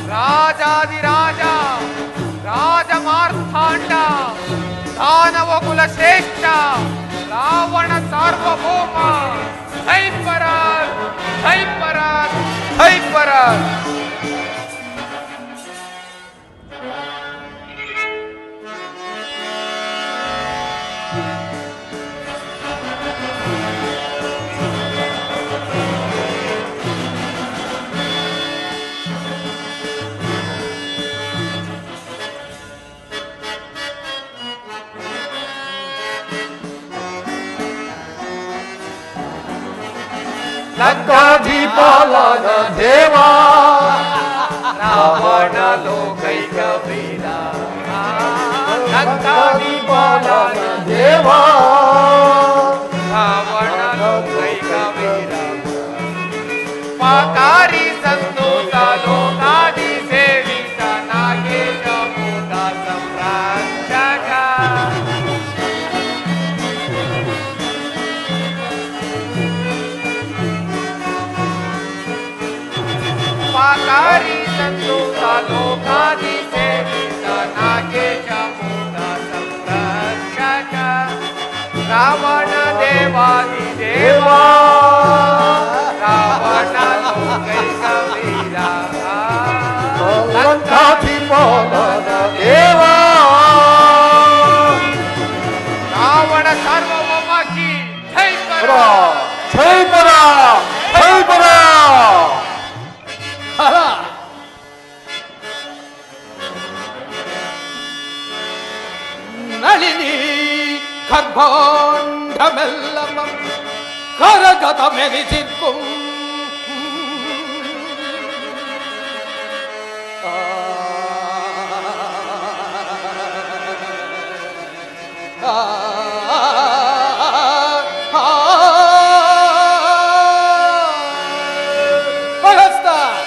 ರಾಜಾದಿರಾಜ ರಾಜ ಮಾರ್ಥಾಂಡ ದಾನವ ಕುಲ ಶ್ರೇಷ್ಠ ರಾವಣ ಸಾರ್ವಭೌಮ ಜೈ ಪರಾಗ್ ಜೈ ಪರಾಗ್ ಜೈ ಪರಾಗ್. ಲಂಕಾಧಿಪಾಲನ ದೇವಾ ರಾವಣ ಲೋಕೈಕ ವೀರ ಲಂಕಾಧಿಪಾಲನ ದೇವಾ ರಾವಣ ಲೋಕೈಕ ವೀರ ಪಾಕಾರಿ ಸಂತೋಷ ಲೋಕಾದಿ ಸೇವಿತ ನಾಗೇಶ ಮೂಲ ಸಂರಾಜಕ ಪಾಕಾರಿ ಸಂತೋಷ ಲೋಕಾದಿ ಸೇವಿತ ನಾಗೇಶ ಮೂಲ ಸಂರಕ್ಷಕ ರಾವಣ ದೇವಾದಿ ದೇವಾ ರಾವಣ ಲೋಕೈಕ ವೀರ ಲಂಕಾಧಿಪಾಲನ ದೇವಾ ರಾವಣ ಸಾರ್ವಭೌಮಕಿ ಜೈ ಪರ ಜೈ ಪರ ಜೈ ಪರ. ನಳಿನಿ ಗರ್ಭಾಂಡಮೆಲ್ಲಮಂ ಕರಗತ ಮೆನಿಸಿರ್ಕು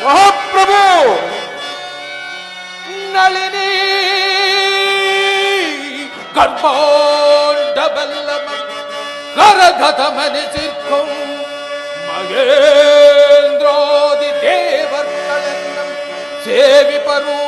ಮಹಾಪ್ರಭು ನಳಿನಿ ಗರ್ಭಾಂಡಮೆಲ್ಲಮಂ ಕರಗತ ಮೆನಿಸಿರ್ಕು ಮಗೇಂದ್ರಾದಿ ದೇವರ್ಗಳೆಲ್ಲಂ ಸೇವಿಪರು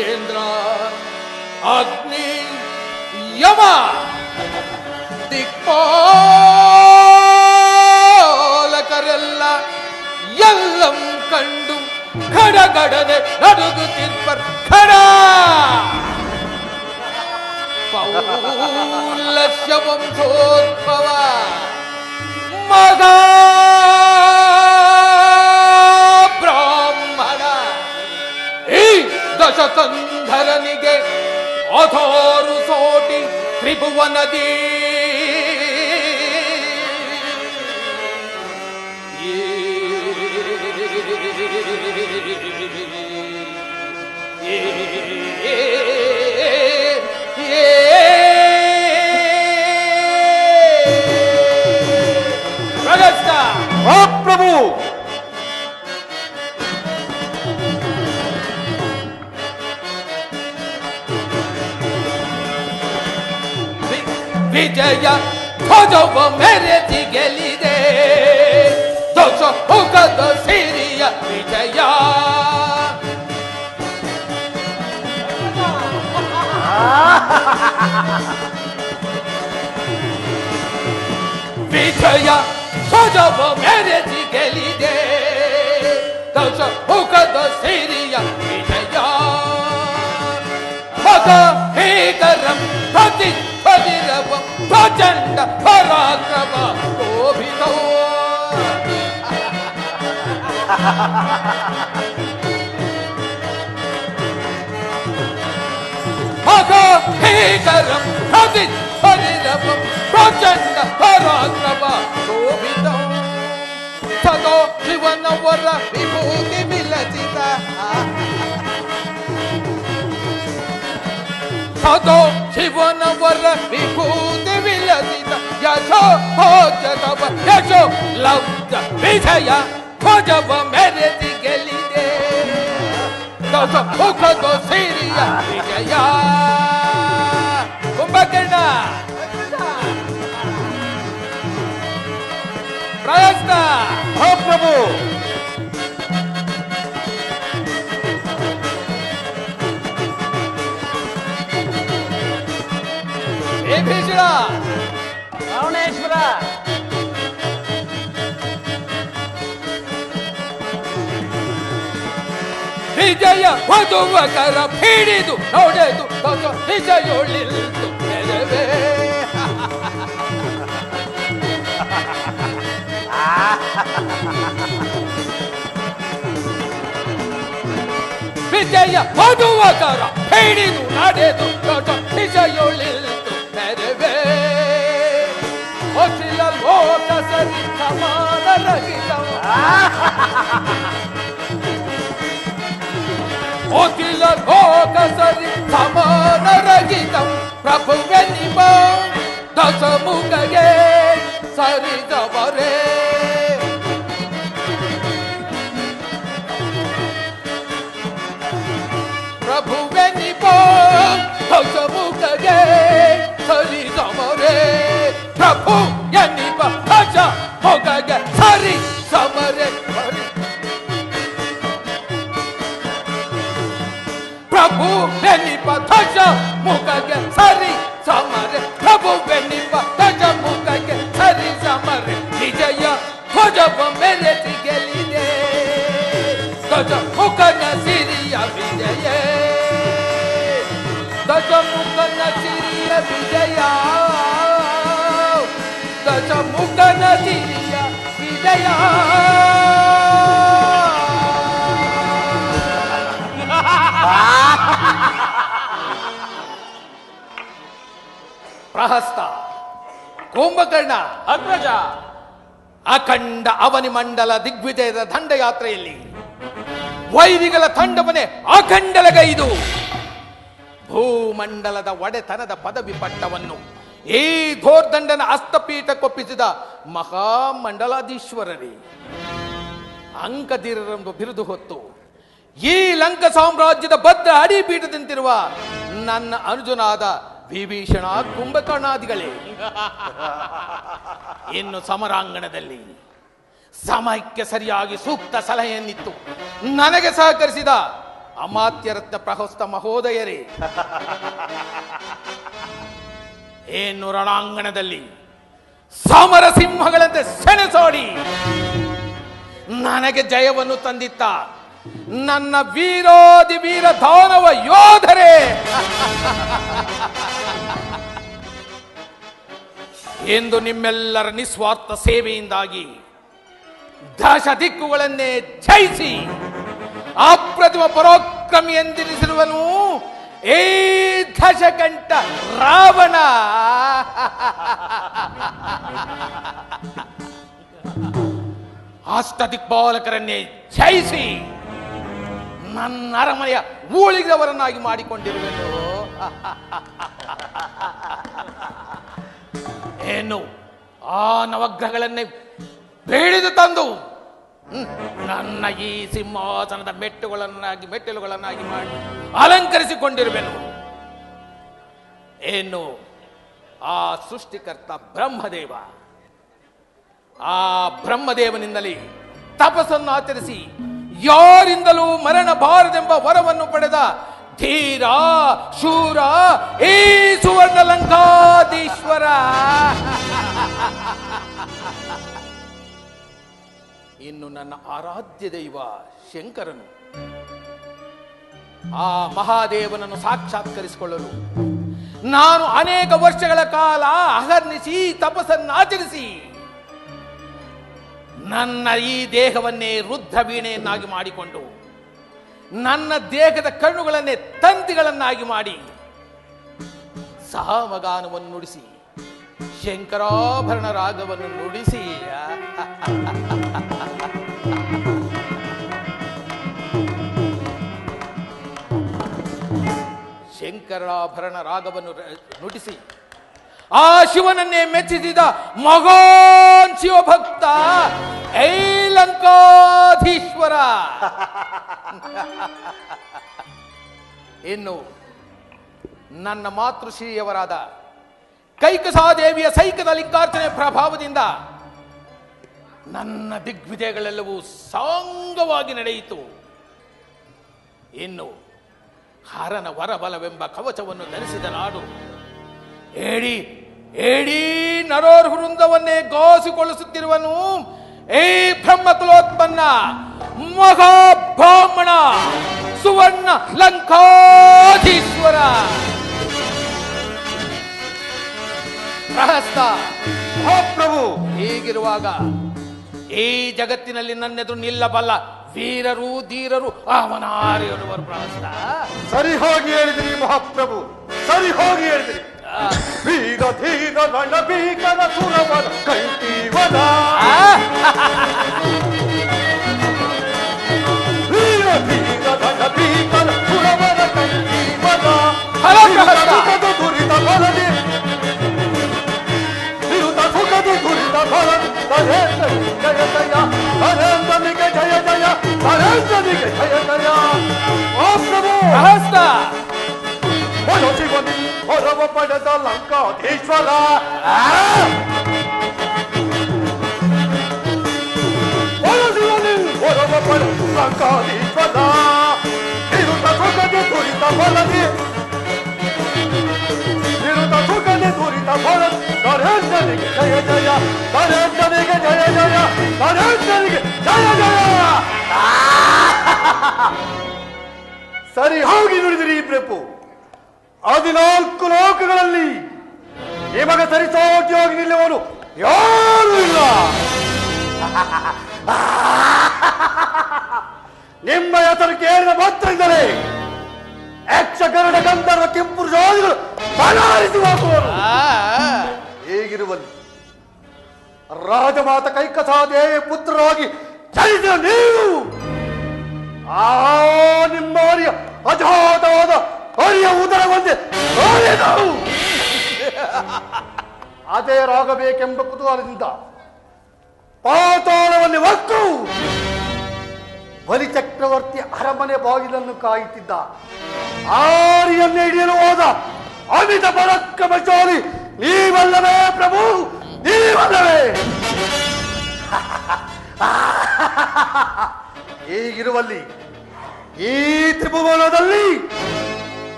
ಇಂದ್ರ ಅಗ್ನಿ ಯಮ ದಿಕ್ಪಾಲಕರೆಲ್ಲ ಎಲ್ಲಂ ಕಂಡು ಗಡಗಡನೆ ನಡುಗುತ್ತಿರ್ಪರ್ ಖಡ ಪೌಲಸ್ಯ ವಂಶೋದ್ಭವ ಮಗ ಬ್ರಾಹ್ಮಣ ಈ ದಶಕಂಧರನಿಗೆ ಅಥೋರು ಸೋಟಿ ತ್ರಿಭುವನದಿ ಮಹಾಪ್ರಭು ವಿಜಯ ಧ್ವಜವ ಮೆರೆದಿ ಗೆಲ್ಲಿದೆ ದೋಷ ಹೋಗದ ಸಿರಿಯ ವಿಜಯ ವಿಜಯ ಧ್ವಜವ ಮೆರೆದಿ ಗೆಲ್ಲಿದೆ ದೋಷ ಹೋಗದ ಸಿರಿಯ ವಿಜಯ ಮಗ ಹೇಗರಂ ಪ್ರತಿ ಪ್ರಚಂಡ ಪರಾಕ್ರಮ ಶೋಭಿತೋ ಮಗ ಹೇಗರಂ ಪ್ರತಿ ಪರಿರವಂ ಪ್ರಚಂಡ ಪರಾಕ್ರಮ ಶೋಭಿತೋ ಸದೋ ಶಿವನವರ ವಿಭೂತಿ ವಿಲಸಿತ ಸದೋ ಶಿವನವರ ವಿಭೂತಿ ವಿಲಸಿತ ಯಶೋ ಭೋಜದವ ಯಶೋ ಲಬ್ಧ ವಿಜಯ ಧ್ವಜವ ಮೆರೆದಿ ಗೆಲ್ಲಿದೆ ದಶ ಮುಖದ ಸಿರಿಯ ವಿಜಯ ಕುಂಭಕರ್ಣ ಪ್ರಯತ್ನ ಮಹಾಪ್ರಭು ಹೇ ಭೀಷಣ ರಾವಣೇಶ್ವರ ವಿಜಯ ವಧುವ ಕರ ಹಿಡಿದು ನೋಡೆದು ದಶ ವಿಜಯೊಳಿಲ್ತು ನೆರವೇ ವಿಜಯ ವಧುವ ಕರ ಹಿಡಿದು ನಡೆದು ದಶ ವಿಜಯೊಳಿಲ್ತು ನೆರವೇ ಅಖಿಲ ಲೋಕ ಸರಿ ಸಮಾನ ರಹಿತ ಅಖಿಲ ಲೋಕ ಸರಿ ಸಮಾನ ರಹಿತ ಪ್ರಭುವೆನಿಬ ದಶ ಮುಖಗೆ ಸರಿದವರೇ ಪ್ರಭುವೆನಿಬ ದಶ ಮುಖಗೆ ಸರಿದವರೇ ಪ್ರಭು ಎನ್ನಿಬ ದಶ ಮುಖಗೆ ಸರಿ ಸಮರೆ ಪ್ರಭು ಬೆನ್ನಿಪ ಧ್ವಜ ಮುಖಗೆ ಸರಿ ಸಮರೆ ಪ್ರಭು ಬೆನ್ನಿಪ ಧ್ವಜ ಮುಖಗೆ ಸರಿ ಸಮರೆ ವಿಜಯ ಧ್ವಜವ ಮೆರೆದಿ ಗೆಲ್ಲಿದೆ ಧ್ವಜ ಮುಖನ ಸಿರಿಯ ವಿಜಯ ಧ್ವಜ ಮುಖನ ಸಿರಿಯ ವಿಜಯ ಧ್ವಜ ಮುಖನ ಸಿರಿಯ ವಿಜಯ ಪ್ರಹಸ್ತ ಕುಂಭಕರ್ಣ ಅಗ್ರಜ ಅಖಂಡ ಅವನಿ ಮಂಡಲ ದಿಗ್ವಿಜಯದ ದಂಡಯಾತ್ರೆಯಲ್ಲಿ ವೈರಿಗಳ ತಂಡವನ್ನೇ ಅಖಂಡಲಗೈದು ಭೂಮಂಡಲದ ಒಡೆತನದ ಪದವಿ ಪಟ್ಟವನ್ನು ಈ ಧೋರ್ದಂಡನ ಹಸ್ತಪೀಠಕ್ಕೊಪ್ಪಿಸಿದ ಮಹಾಮಂಡಲಾಧೀಶ್ವರರೇ ಅಂಕಧೀರರೆಂಬ ಬಿರುದು ಹೊತ್ತು ಈ ಲಂಕ ಸಾಮ್ರಾಜ್ಯದ ಭದ್ರ ಅಡಿಪೀಠದಂತಿರುವ ನನ್ನ ಅನುಜನಾದ ವಿಭೀಷಣ ಕುಂಭಕರ್ಣಾದಿಗಳೇ ಇನ್ನು ಸಮರಾಂಗಣದಲ್ಲಿ ಸಮಯಕ್ಕೆ ಸರಿಯಾಗಿ ಸೂಕ್ತ ಸಲಹೆಯನ್ನಿತ್ತು ನನಗೆ ಸಹಕರಿಸಿದ ಅಮಾತ್ಯರತ್ನ ಪ್ರಹಸ್ತ ಮಹೋದಯರೇ ಏನು ರಣಾಂಗಣದಲ್ಲಿ ಸಮರ ಸಿಂಹಗಳಂತೆ ಸೆಣಸಾಡಿ ನನಗೆ ಜಯವನ್ನು ತಂದಿತ್ತ ನನ್ನ ವೀರಾದಿ ವೀರ ದಾನವ ಯೋಧರೇ ಎಂದು ನಿಮ್ಮೆಲ್ಲರ ನಿಸ್ವಾರ್ಥ ಸೇವೆಯಿಂದಾಗಿ ದಶ ದಿಕ್ಕುಗಳನ್ನೇ ಜಯಿಸಿ ಅಪ್ರತಿಮ ಪರಾಕ್ರಮಿ ಎಂದೆನಿಸಿರುವನು ಈ ದಶಕಂಠ ರಾವಣ ಅಷ್ಟದಿಕ್ಪಾಲಕರನ್ನೇ ಜಯಿಸಿ ನನ್ನ ಅರಮನೆಯ ಊಳಿಗವರನ್ನಾಗಿ ಮಾಡಿಕೊಂಡಿರುವೆನು ಏನು ಆ ನವಗ್ರಹಗಳನ್ನೇ ಬೇಡಿದು ತಂದು ನನ್ನ ಈ ಸಿಂಹಾಸನದ ಮೆಟ್ಟಿಲುಗಳನ್ನಾಗಿ ಮಾಡಿ ಅಲಂಕರಿಸಿಕೊಂಡಿರುವೆನು ಏನು ಆ ಸೃಷ್ಟಿಕರ್ತ ಬ್ರಹ್ಮದೇವ ಆ ಬ್ರಹ್ಮದೇವನಿಂದಲೇ ತಪಸ್ಸನ್ನು ಆಚರಿಸಿ ಯಾರಿಂದಲೂ ಮರಣ ಬಾರದೆಂಬ ವರವನ್ನು ಪಡೆದ ಧೀರ ಶೂರ ಈ ಸುವರ್ಣ ಲಂಕಾಧೀಶ್ವರ ಇನ್ನು ನನ್ನ ಆರಾಧ್ಯ ದೈವ ಶಂಕರನು ಆ ಮಹಾದೇವನನ್ನು ಸಾಕ್ಷಾತ್ಕರಿಸಿಕೊಳ್ಳಲು ನಾನು ಅನೇಕ ವರ್ಷಗಳ ಕಾಲ ಅಹರ್ನಿಸಿ ತಪಸ್ಸನ್ನಾಚರಿಸಿ ನನ್ನ ಈ ದೇಹವನ್ನೇ ರುದ್ರ ವೀಣೆಯನ್ನಾಗಿ ಮಾಡಿಕೊಂಡು ನನ್ನ ದೇಹದ ಕಣ್ಣುಗಳನ್ನೇ ತಂತಿಗಳನ್ನಾಗಿ ಮಾಡಿ ಸಾಮಗಾನವನ್ನು ನುಡಿಸಿ ಶಂಕರಾಭರಣ ರಾಗವನ್ನು ನುಡಿಸಿ ಶಂಕರಾಭರಣ ರಾಗವನ್ನು ನುಡಿಸಿ ಆ ಶಿವನನ್ನೇ ಮೆಚ್ಚಿಸಿದ ಮಗೋನ್ ಶಿವಭಕ್ತ ಲಂಕಾಧೀಶ್ವರ. ಇನ್ನು ನನ್ನ ಮಾತೃಶ್ರೀಯವರಾದ ಕೈಕಸಾದೇವಿಯ ಸೈಕದ ಲಿಂಗಾರ್ಚನೆ ಪ್ರಭಾವದಿಂದ ನನ್ನ ದಿಗ್ವಿಜಯಗಳೆಲ್ಲವೂ ಸಾಂಗವಾಗಿ ನಡೆಯಿತು. ಇನ್ನು ಹರನ ವರಬಲವೆಂಬ ಕವಚವನ್ನು ಧರಿಸಿದ ನಾಡು ಏಡಿ ಏಡಿ ನರೋರ್ ವೃಂದವನ್ನೇ ಗೋಸಿಗೊಳಿಸುತ್ತಿರುವನು ಈ ಬ್ರಹ್ಮಕುಲೋತ್ಪನ್ನ ಮಹಾಬ್ರಾಹ್ಮಣ ಸುವರ್ಣ ಲಂಕಾಧೀಶ್ವರ. ಪ್ರಹಸ್ತ ಮಹಾಪ್ರಭು, ಹೀಗಿರುವಾಗ ಈ ಜಗತ್ತಿನಲ್ಲಿ ನನ್ನೆದುರು ನಿಲ್ಲಬಲ್ಲ ವೀರರು ಧೀರರು ಅವನಾರಿಯವರು. ಪ್ರಹಸ್ತ ಸರಿ ಹೋಗಿ ಹೇಳಿದ್ರಿ ಮಹಾಪ್ರಭು, ಸರಿ ಹೋಗಿ ಹೇಳಿದ್ರಿ. ವೀರ ಧೀರ ರಣ ಭೀಕರ ಸುರವರ ಕೈವದ, ವೀರ ಧೀರ ರಣ ಭೀಕರ ಸುರವರ ಕೈವದ, ಸುಖದ ದುರಿತ ಬರಲಿ, ನಿರುತ ಸುಖದ ದುರಿತ ಬರಲಿ. ನರೇಂದ್ರನಿಗೆ ಜಯ ಜಯ, ನರೇಂದ್ರನಿಗೆ ಜಯ ಜಯ, ನರೇಂದ್ರನಿಗೆ ಜಯ ಜಯ. ಮಹಾಪ್ರಭು ಪ್ರಹಸ್ತ ಶಿವನಿ ಹೊರವ ಪಡೆದ ಲಂಕಾಧೀಶ್ವರ, ಶಿವನಿ ಹೊರವ ಪಡೆದ ಲಂಕಾಧೀಶ್ವರ, ನಿರುತ ಸುಖದ ದುರಿತ ಫಲದಿ, ನಿರುತ ಸುಖದ ದುರಿತ ಫಲದಿ. ನರೇಂದ್ರನಿಗೆ ಜಯ ಜಯ, ನರೇಂದ್ರನಿಗೆ ಜಯ ಜಯ, ನರೇಂದ್ರನಿಗೆ ಜಯ ಜಯ. ಸರಿ ಹೋಗಿ ನುಡಿದಿರಿ ಪ್ರಭು. 14 ಲೋಕಗಳಲ್ಲಿ ನಿಮಗೆ ಸರಿಸೋಗ್ಯವಾಗಿ ನಿಲ್ಲುವನು ಯಾರೂ ಇಲ್ಲ. ನಿಮ್ಮ ಹೆಸರು ಕೇಳಿದ ಮಾತ್ರದಿಂದಲೇ ಯಕ್ಷ ಗರುಡ ಗಂಧರ್ವ ಕೆಂಪುರುಷಾದಿಗಳು ಬಲಾರಿಸಿ ಹಾಕುವರು. ಹೀಗಿರುವಲ್ಲಿ ರಾಜಮಾತ ಕೈಕಸಾದೇವಿ ಪುತ್ರರಾಗಿ ಚಲಿಸಿದ ನೀವು ಆ ನಿಮ್ಮ ಅಜಾತವಾದ ಹರಿಯ ಉದರ ಒಂದೇ ಅದೇ ರಾಗಬೇಕೆಂಬ ಕುತೂಹಲದಿಂದ ಪಾತಾಳವನ್ನು ಹೊತ್ತು ಬಲಿ ಚಕ್ರವರ್ತಿ ಅರಮನೆ ಬಾಗಿಲನ್ನು ಕಾಯುತ್ತಿದ್ದ ಆರಿಯನ್ನು ಹಿಡಿಯಲು ಹೋದ ಅಮಿತ ಪರಾಕ್ರಮಶಾಲಿ ನೀವಲ್ಲವೇ ಪ್ರಭು, ನೀವಲ್ಲವೇ? ಹೀಗಿರುವಲ್ಲಿ ಈ ತ್ರಿಭುವನದಲ್ಲಿ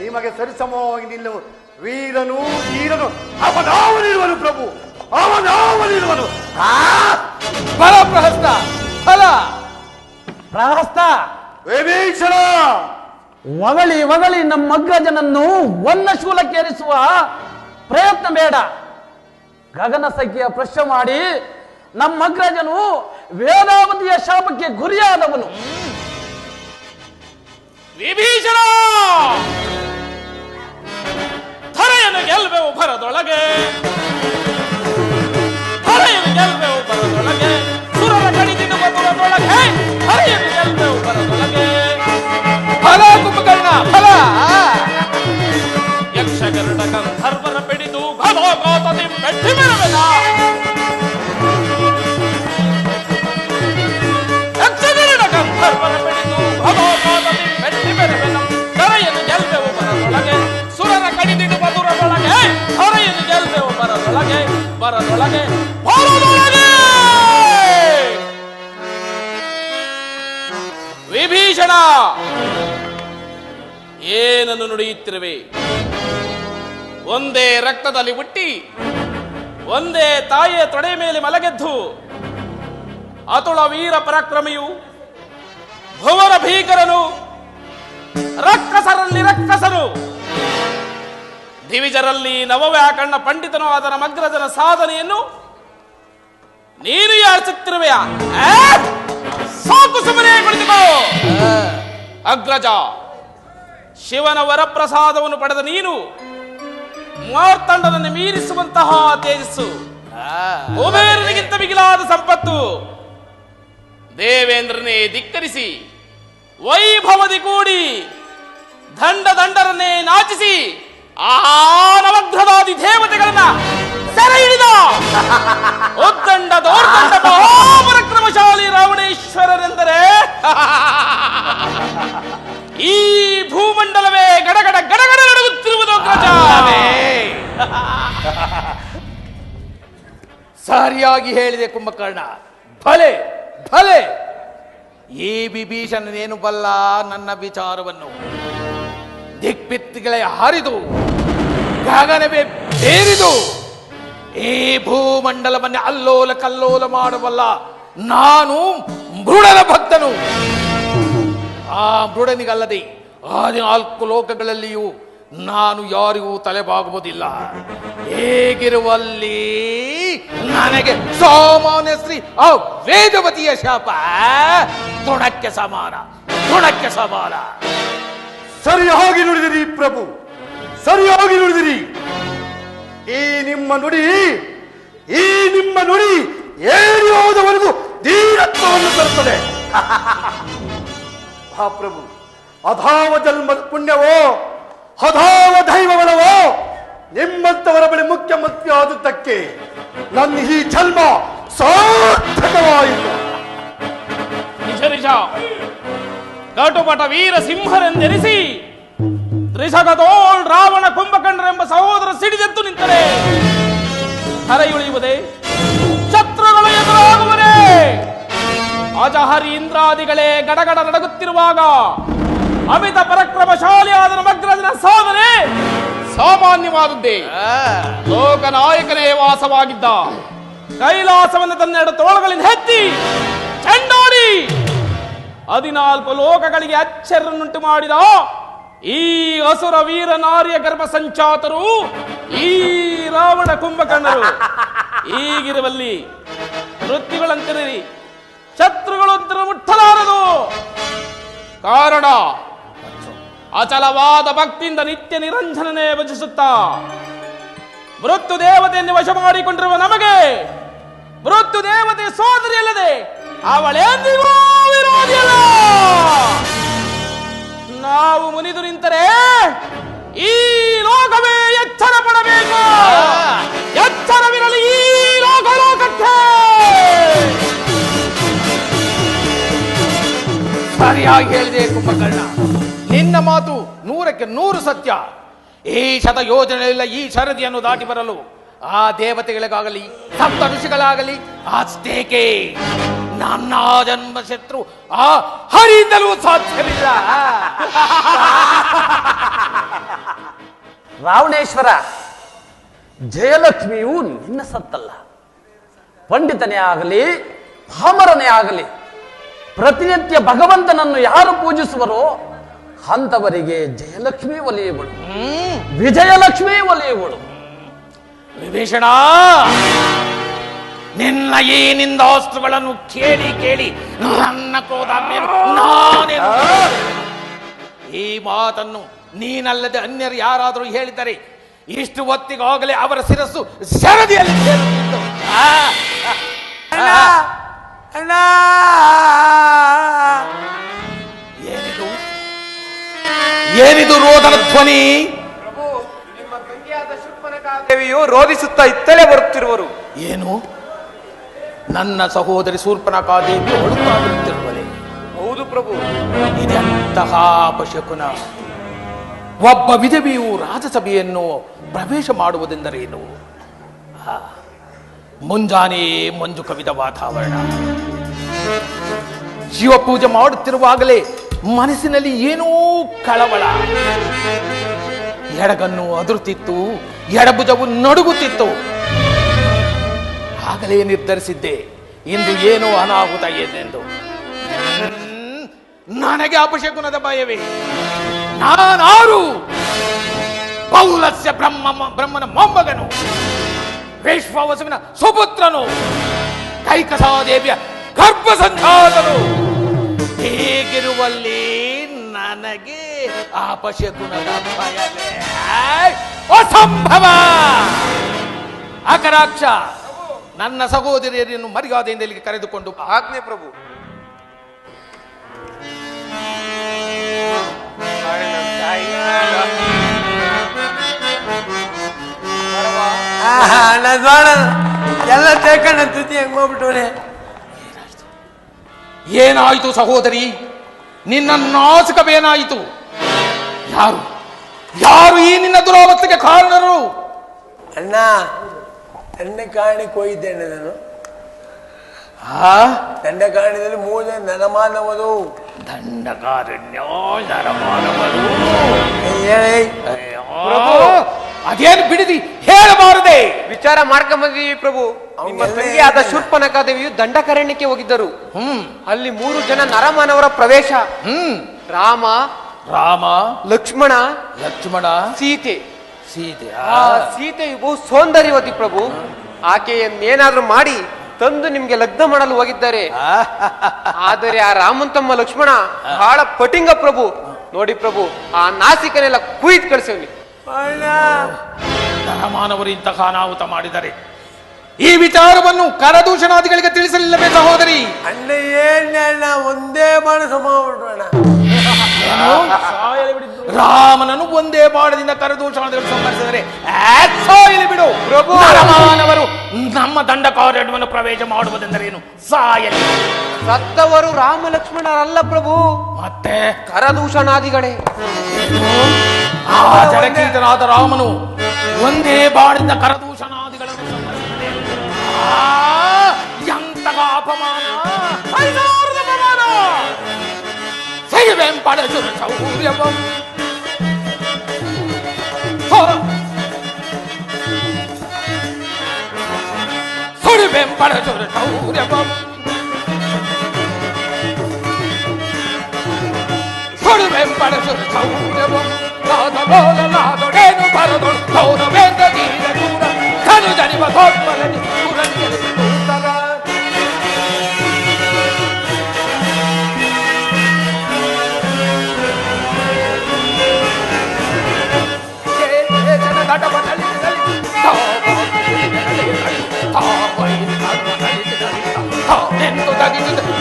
ನಿಮಗೆ ಸರಿಸಮವಾಗಿ ನಿಲ್ಲುವ ವೀರನು ಧೀರನು ಅವನಾವನಿರುವನು ಪ್ರಭು, ಅವನಾವನಿರುವನು. ಫಲ ಪ್ರಹಸ್ತ ಫಲ. ಪ್ರಹಸ್ತ ವಿಭೀಷಣ, ಒಗಳಿ ಒಗಳಿ ನಮ್ಮ ಅಗ್ರಜನನ್ನು ಒನ್ನ ಶೂಲಕ್ಕೇರಿಸುವ ಪ್ರಯತ್ನ ಬೇಡ. ಗಗನ ಸಂಖ್ಯೆಯ ಪ್ರಶ್ನೆ ಮಾಡಿ ನಮ್ಮ ಅಗ್ರಜನು ವೇದಾವತಿಯ ಶಾಪಕ್ಕೆ ಗುರಿಯಾದವನು. ವಿಭೀಷಣ, ಧರೆಯನ್ನು ಗೆಲ್ವೆವು ಭರದೊಳಗೆ, ಧರೆಯನ್ನು ಗೆಲ್ವೆವು ಭರದೊಳಗೆ, ಸುರರ ಕಡಿದಿಡುವ ಪುರದೊಳಗೆ, ಧರೆಯನ್ನು ಗೆಲ್ವೆವು ಭರದೊಳಗೆ. ಫಲ ಕುಂಭಕರ್ಣ ಫಲ. ಯಕ್ಷಗರುಡ ಗಂಧರ್ವರ ಪಿಡಿದು ಘನೋಘಾತದಿ ಮೆಟ್ಟಿ ಮೆರವೆನ, ಯಕ್ಷಗರುಡ ಗಂಧರ್ವರ ಪಿಡಿದು ಘನೋಘಾತದಿ ಮೆಟ್ಟಿ ಮೆರವೆನ. ಧರೆಯನ್ನು ಗೆಲ್ವೆವು ಬರದೊಳಗೆ, ಸುರರ ಕಡಿದಿಡುವ ಪುರದೊಳಗೆ, ಧರೆಯನ್ನು ಗೆಲ್ವೆವು ಬರದೊಳಗೆ, ಬರದೊಳಗೆ ಬರದೊಳಗೆ. ವಿಭೀಷಣ, ಏನನ್ನು ನುಡಿಯುತ್ತಿರುವೆ? ಒಂದೇ ರಕ್ತದಲ್ಲಿ ಹುಟ್ಟಿ ಒಂದೇ ತಾಯಿಯ ತೊಡೆ ಮೇಲೆ ಮಲಗೆದ್ದು ಅತುಳ ವೀರ ಪರಾಕ್ರಮಿಯು, ಭುವನ ಭೀಕರನು, ರಕ್ಕಸರಲ್ಲಿ ರಕ್ಕಸನು, ದಿವಿಜರಲ್ಲಿ ನವವ್ಯಾಕರಣ ಪಂಡಿತನು ಆದ ನಮಗ್ರಜನ ಸಾಧನೆಯನ್ನು ನೀನು ಯಾಚಿಸುತ್ತಿರುವೆಯಾ? ಸಾಕು, ಸುಮ್ಮನೆ ಕುಳಿತುಕೋ. ಅಗ್ರಜ, ಶಿವನ ವರಪ್ರಸಾದವನ್ನು ಪಡೆದ ನೀನು ಮಾರ್ತಂಡನನ್ನು ಮೀರಿಸುವಂತಹ ತೇಜಸ್ಸು, ಕುಬೇರನಿಗಿಂತ ಮಿಗಿಲಾದ ಸಂಪತ್ತು, ದೇವೇಂದ್ರನೇ ಧಿಕ್ಕರಿಸಿ ವೈಭವದಿ ಕೂಡಿ ದಂಡರನ್ನೇ ನಾಚಿಸಿ ಆ ನವಗ್ರಹಾದಿ ದೇವತೆಗಳನ್ನ ಸೆರೆ ಹಿಡಿದ ಉದ್ದಂಡ ದೌರ್ದಂಡ ಮಹಾಪರಾಕ್ರಮಶಾಲಿ ರಾವಣೇಶ್ವರರೆಂದರೆ ಈ ಭೂಮಂಡಲವೇ ಗಡಗಡ ಗಡಗಡ ನಡುಗುತ್ತಿರುವುದು ಅಗ್ರಜ. ಸರಿಯಾಗಿ ಹೇಳಿದೆ ಕುಂಭಕರ್ಣ. ಭಲೆ ಭಲೆ, ಈ ವಿಭೀಷಣನೇನು ಬಲ್ಲ ನನ್ನ ವಿಚಾರವನ್ನು. ದಿಕ್ಪಿತ್ತಿಗಳೇ ಹರಿದು ಗಗನವೇ ಬೇರಿದು ಈ ಭೂಮಂಡಲವನ್ನೇ ಅಲ್ಲೋಲ ಕಲ್ಲೋಲ ಮಾಡಬಲ್ಲ ನಾನು ಮೃಡನ ಭಕ್ತನು. ಆ ಮೃಡನಿಗಲ್ಲದೆ 14 ಲೋಕಗಳಲ್ಲಿಯೂ ನಾನು ಯಾರಿಗೂ ತಲೆಬಾಗುವುದಿಲ್ಲ. ಹೇಗಿರುವಲ್ಲಿ ನನಗೆ ಸಾಮಾನ್ಯ ಶ್ರೀ ಆ ವೇದವತಿಯ ಶಾಪ ತೃಣಕ್ಕೆ ಸಮಾನ, ತೃಣಕ್ಕೆ ಸಮಾನ. ಸರಿಯಾಗಿ ನುಡಿದಿರಿ ಪ್ರಭು, ಸರಿಯಾಗಿ ನುಡಿದಿರಿ. ಈ ನಿಮ್ಮ ನುಡಿ ಏರಿ ಹೋದವರೆಗೂ ಧೀರತ್ವವನ್ನು ತರುತ್ತದೆ. ಮಹಾಪ್ರಭು, ಅಧಾವ ಜನ್ಮದ ಪುಣ್ಯವೋ ಅಧಾವ ದೈವವನವೋ ನಿಮ್ಮಂತವರ ಬಳಿ ಮುಖ್ಯಮಂತ್ರಿ ಆದುದಕ್ಕೆ ನನ್ನ ಈ ಜನ್ಮ ಸಾರ್ಥಕವಾಯಿತು. ನಿಜ ನಿಜ, ಕಟುಪಟ ವೀರ ಸಿಂಹರೆಂದೆನಿಸಿ ತ್ರಿಶಗದೋಳ್ ರಾವಣ ಕುಂಭಕರ್ಣರೆಂಬ ಸಹೋದರ ಸಿಡಿದೆದ್ದು ನಿಂತರೆ ಹರೆಯುಳಿಯುವುದೇ? ಶತ್ರುಗಳು ಎದುರಾಗುವರೇ? ಅಜಹರಿ ಇಂದ್ರಾದಿಗಳೇ ಗಡಗಡ ನಡಗುತ್ತಿರುವಾಗ ಅಮಿತ ಪರಾಕ್ರಮಶಾಲಿಯಾದ ನವಗ್ರಹನ ಸಾಧನೆ ಸಾಮಾನ್ಯವಾದದ್ದೇ. ಲೋಕನಾಯಕನೇ ವಾಸವಾಗಿದ್ದ ಕೈಲಾಸವನ್ನು ತನ್ನೆರಡು ತೋಳುಗಳಿಂದ ಎತ್ತಿ ಚೆಂಡಾಡಿ 14 ಲೋಕಗಳಿಗೆ ಅಚ್ಚರಿಯನ್ನುಂಟು ಮಾಡಿದ ಈ ಅಸುರ ವೀರ ನಾರಿಯ ಗರ್ಭ ಸಂಚಾತರು ಈ ರಾವಣ ಕುಂಭಕರ್ಣರು. ಈಗಿರುವಲ್ಲಿ ವೃತ್ತಿಗಳಂತಿರಿ, ಶತ್ರುಗಳಂತರ ಮುಟ್ಟಲಾರದು. ಕಾರಣ ಅಚಲವಾದ ಭಕ್ತಿಯಿಂದ ನಿತ್ಯ ನಿರಂಜನನೇ ಭಜಿಸುತ್ತಾ ಮೃತ್ಯು ದೇವತೆಯನ್ನು ವಶ ಮಾಡಿಕೊಂಡಿರುವ ನಮಗೆ ಮೃತ್ಯು ದೇವತೆ ಸೋದರಿಯಲ್ಲದೆ ಅವಳೆಂದಿಗೂ ವಿರೋಧಿಯಲ್ಲ. ನಾವು ಮುನಿದು ನಿಂತರೆ ಈ ಲೋಕವೇ ಎಚ್ಚರ ಪಡಬೇಕು. ಎಚ್ಚರವಿರಲಿ ಈ ಲೋಕಕ್ಕೆ. ಸರಿಯಾಗಿ ಹೇಳಿದೆ ಕುಂಭಕರ್ಣ, ನಿನ್ನ ಮಾತು 100ಕ್ಕೆ 100 ಸತ್ಯ. ಈ ಶತ ಯೋಜನೆಯಲ್ಲ ಈ ಶರದಿಯನ್ನು ದಾಟಿ ಬರಲು ಆ ದೇವತೆಗಳಿಗಾಗಲಿ ಸಪ್ತ ಋಷಿಗಳಾಗಲಿ ಅಷ್ಟೇಕೆ ನನ್ನ ಜನ್ಮ ಶತ್ರು ಆ ಹರಿಯಿಂದಲೂ ಸಾಧ್ಯವಿಲ್ಲ. ರಾವಣೇಶ್ವರ, ಜಯಲಕ್ಷ್ಮಿಯು ನಿನ್ನ ಸತ್ತಲ್ಲ. ಪಂಡಿತನೇ ಆಗಲಿ ಪಾಮರನೇ ಆಗಲಿ ಪ್ರತಿನಿತ್ಯ ಭಗವಂತನನ್ನು ಯಾರು ಪೂಜಿಸುವರೋ ಅಂತವರಿಗೆ ಜಯಲಕ್ಷ್ಮಿ ಒಲಿಯುವಳು, ವಿಜಯಲಕ್ಷ್ಮಿ ಒಲಿಯುವಳು. ವಿಭೀಷಣ, ನಿನ್ನ ಈ ನಿಂದಾಸ್ತ್ರಗಳನ್ನು ಕೇಳಿ ಕೇಳಿ ನನ್ನ ಕ್ರೋಧ ನಾನೇನು. ಈ ಮಾತನ್ನು ನೀನಲ್ಲದೆ ಅನ್ಯರು ಯಾರಾದರೂ ಹೇಳಿದರೆ ಇಷ್ಟು ಹೊತ್ತಿಗಾಗಲೇ ಅವರ ಶಿರಸ್ಸು ಶರದಿಯಲ್ಲಿ ಸೇರುತ್ತಿತ್ತು. ಏನಿದು ಏನಿದು ರೋದನ ಧ್ವನಿ? ಪ್ರಭು, ನಿಮ್ಮ ತಂಗಿಯಾದ ಶೂರ್ಪನಖಾದೇವಿಯು ರೋಧಿಸುತ್ತಾ ಇತ್ತಲೇ ಬರುತ್ತಿರುವರು. ಏನು? ನನ್ನ ಸಹೋದರಿ ಶೂರ್ಪನಖಾದೇವಿ ಹೊಳುತ್ತಾ ಬರುತ್ತಿರುವಳೆ? ಹೌದು ಪ್ರಭು. ಇದೆಂತಹ ಅಪಶಕುನ? ಒಬ್ಬ ವಿಧವೆಯು ರಾಜಸಭೆಯನ್ನು ಪ್ರವೇಶ ಮಾಡುವುದೆಂದರೇನು? ಮುಂಜಾನೆ ಮಂಜು ಕವಿದ ವಾತಾವರಣ. ಶಿವಪೂಜೆ ಮಾಡುತ್ತಿರುವಾಗಲೇ ಮನಸ್ಸಿನಲ್ಲಿ ಏನೋ ಕಳವಳ. ಎಡಗನ್ನು ಅದುರುತ್ತಿತ್ತು, ಎಡಭುಜವು ನಡುಗುತ್ತಿತ್ತು. ಆಗಲೇ ನಿರ್ಧರಿಸಿದ್ದೆ ಇಂದು ಏನೋ ಅನಾಹುತ ಏನೆಂದು. ನನಗೆ ಅಪಶಕುನದ ಭಯವೇ. ನಾನಾರು? ಪೌಲಸ್ಯ ಬ್ರಹ್ಮನ ಮೊಮ್ಮಗನು, ವಿಶ್ವವಸುವಿನ ಸುಪುತ್ರನು, ಕೈಕಸಾದೇವಿಯ ಗರ್ಭ ಸಂಜಾತನು. ಹೇಗಿರುವಲ್ಲಿ ನನಗೆ ಅಪಶಕುನದ ಭಯವೇ? ಅಸಂಭವ! ಅಕರಾಕ್ಷ, ನನ್ನ ಸಹೋದರಿಯರನ್ನು ಮರ್ಯಾದೆಯಿಂದ ಇಲ್ಲಿಗೆ ಕರೆದುಕೊಂಡು ಬಾ. ಆಜ್ಞೆ ಪ್ರಭು. ತಾಯಿ ನೋಡ ಎಲ್ಲ ತೇಕಣ್ಣ ತುತಿ ಹೆಂಗ್ ಹೋಗ್ಬಿಟ್ಟವನೆ. ಏನಾಯಿತು ಸಹೋದರಿ? ನಿನ್ನ ನಾಚಿಕವೇನಾಯಿತು? ಯಾರು ಯಾರು ಈ ನಿನ್ನ ದುರಾವಸ್ಥೆಗೆ ಕಾರಣರು? ಅಣ್ಣ ದಂಡಕಾರಣ್ಯಕ್ಕೆ ಹೋಗಿದ್ದೇನೆ ನಾನು. ದಂಡಕಾರಣ್ಯದಲ್ಲಿ 3 ಜನ ನರಮಾನವರು. ದಂಡಕಾರಣ್ಯ ನರಮಾನವರು ಪ್ರಭು, ಅದೇನು ಬಿಡಿದಿ ಹೇಳಬಾರದೆ? ವಿಚಾರ ಮಾಡ್ಕೊಂಬಂದಿದ್ದೀವಿ ಪ್ರಭು. ನಿಮ್ಮ ತಂಗಿಯಾದ ಶೂರ್ಪನಖಾದೇವಿಯು ದಂಡಕಾರಣ್ಯಕ್ಕೆ ಹೋಗಿದ್ದರು. ಅಲ್ಲಿ 3 ಜನ ನರಮಾನವರ ಪ್ರವೇಶ. ರಾಮ ರಾಮ, ಲಕ್ಷ್ಮಣ, ಸೀತೆ. ಆ ಸೀತೆಯು ಬಹು ಸೌಂದರ್ಯವತಿ ಪ್ರಭು. ಆಕೆಯನ್ನೇನಾದ್ರೂ ಮಾಡಿ ತಂದು ನಿಮ್ಗೆ ಲಗ್ನ ಮಾಡಲು ಹೋಗಿದ್ದಾರೆ. ಆದರೆ ಆ ರಾಮಂತಮ್ಮ ಲಕ್ಷ್ಮಣ ಬಹಳ ಪಟಿಂಗ ಪ್ರಭು. ನೋಡಿ ಪ್ರಭು, ಆ ನಾಸಿಕನೆಲ್ಲ ಕುಯ್ದು ಕಳಿಸವ್ನಿ. ನರಮಾನವರು ಇಂತಹ ಅನಾಹುತ ಮಾಡಿದರೆ ಈ ವಿಚಾರವನ್ನು ಕರದೂಷಣಾದಿಗಳಿಗೆ ತಿಳಿಸಲಿಲ್ಲವೇ ಸಹೋದರಿ? ಅಣ್ಣ ಏನ ಒಂದೇ ಬಾಣ ಸಮಾಡ್ಬಿಡೋಣ. ರಾಮನನ್ನು ಒಂದೇ ಬಾಣದಿಂದ ಕರದೂಷಣಾದಿಗಳು ಸಂಹರಿಸಿದರೆ ಸಾಯಲಿ ಬಿಡು ಪ್ರಭು. ನರಮಾನವರು ನಮ್ಮ ದಂಡಕಾರಣ್ಯವನ್ನು ಪ್ರವೇಶ ಮಾಡುವುದೆಂದರೇನು? ಸಾಯಲಿ. ಸತ್ತವರು ರಾಮ ಲಕ್ಷ್ಮಣರಲ್ಲ ಪ್ರಭು, ಮತ್ತೆ ಕರದೂಷಣಾದಿಗಳೇ. ಆ ಜಡಕೀತನಾದ ರಾಮನು ಒಂದೇ ಬಾಣದಿಂದ ಕರದೂಷಣಾದಿಗಳನ್ನು ಸಂಹರಿಸಿದರೆ ಎಂತಹ ಅಪಮಾನ! செய்வேன் படசுர சௌரியவம் சொல்வேன் படசுர சௌரியவம் சொல்வேன் படசுர சௌரியவம் லாதலோல லாதொடேನು ಬರದೊಳು ಸೌರವೇಂದ ತೀರ ದೂರ ಕನು ಜನಿವ ಸೋತ್ಮಲನಿ ಸುರನಿಗೆ ಉತ್ತರ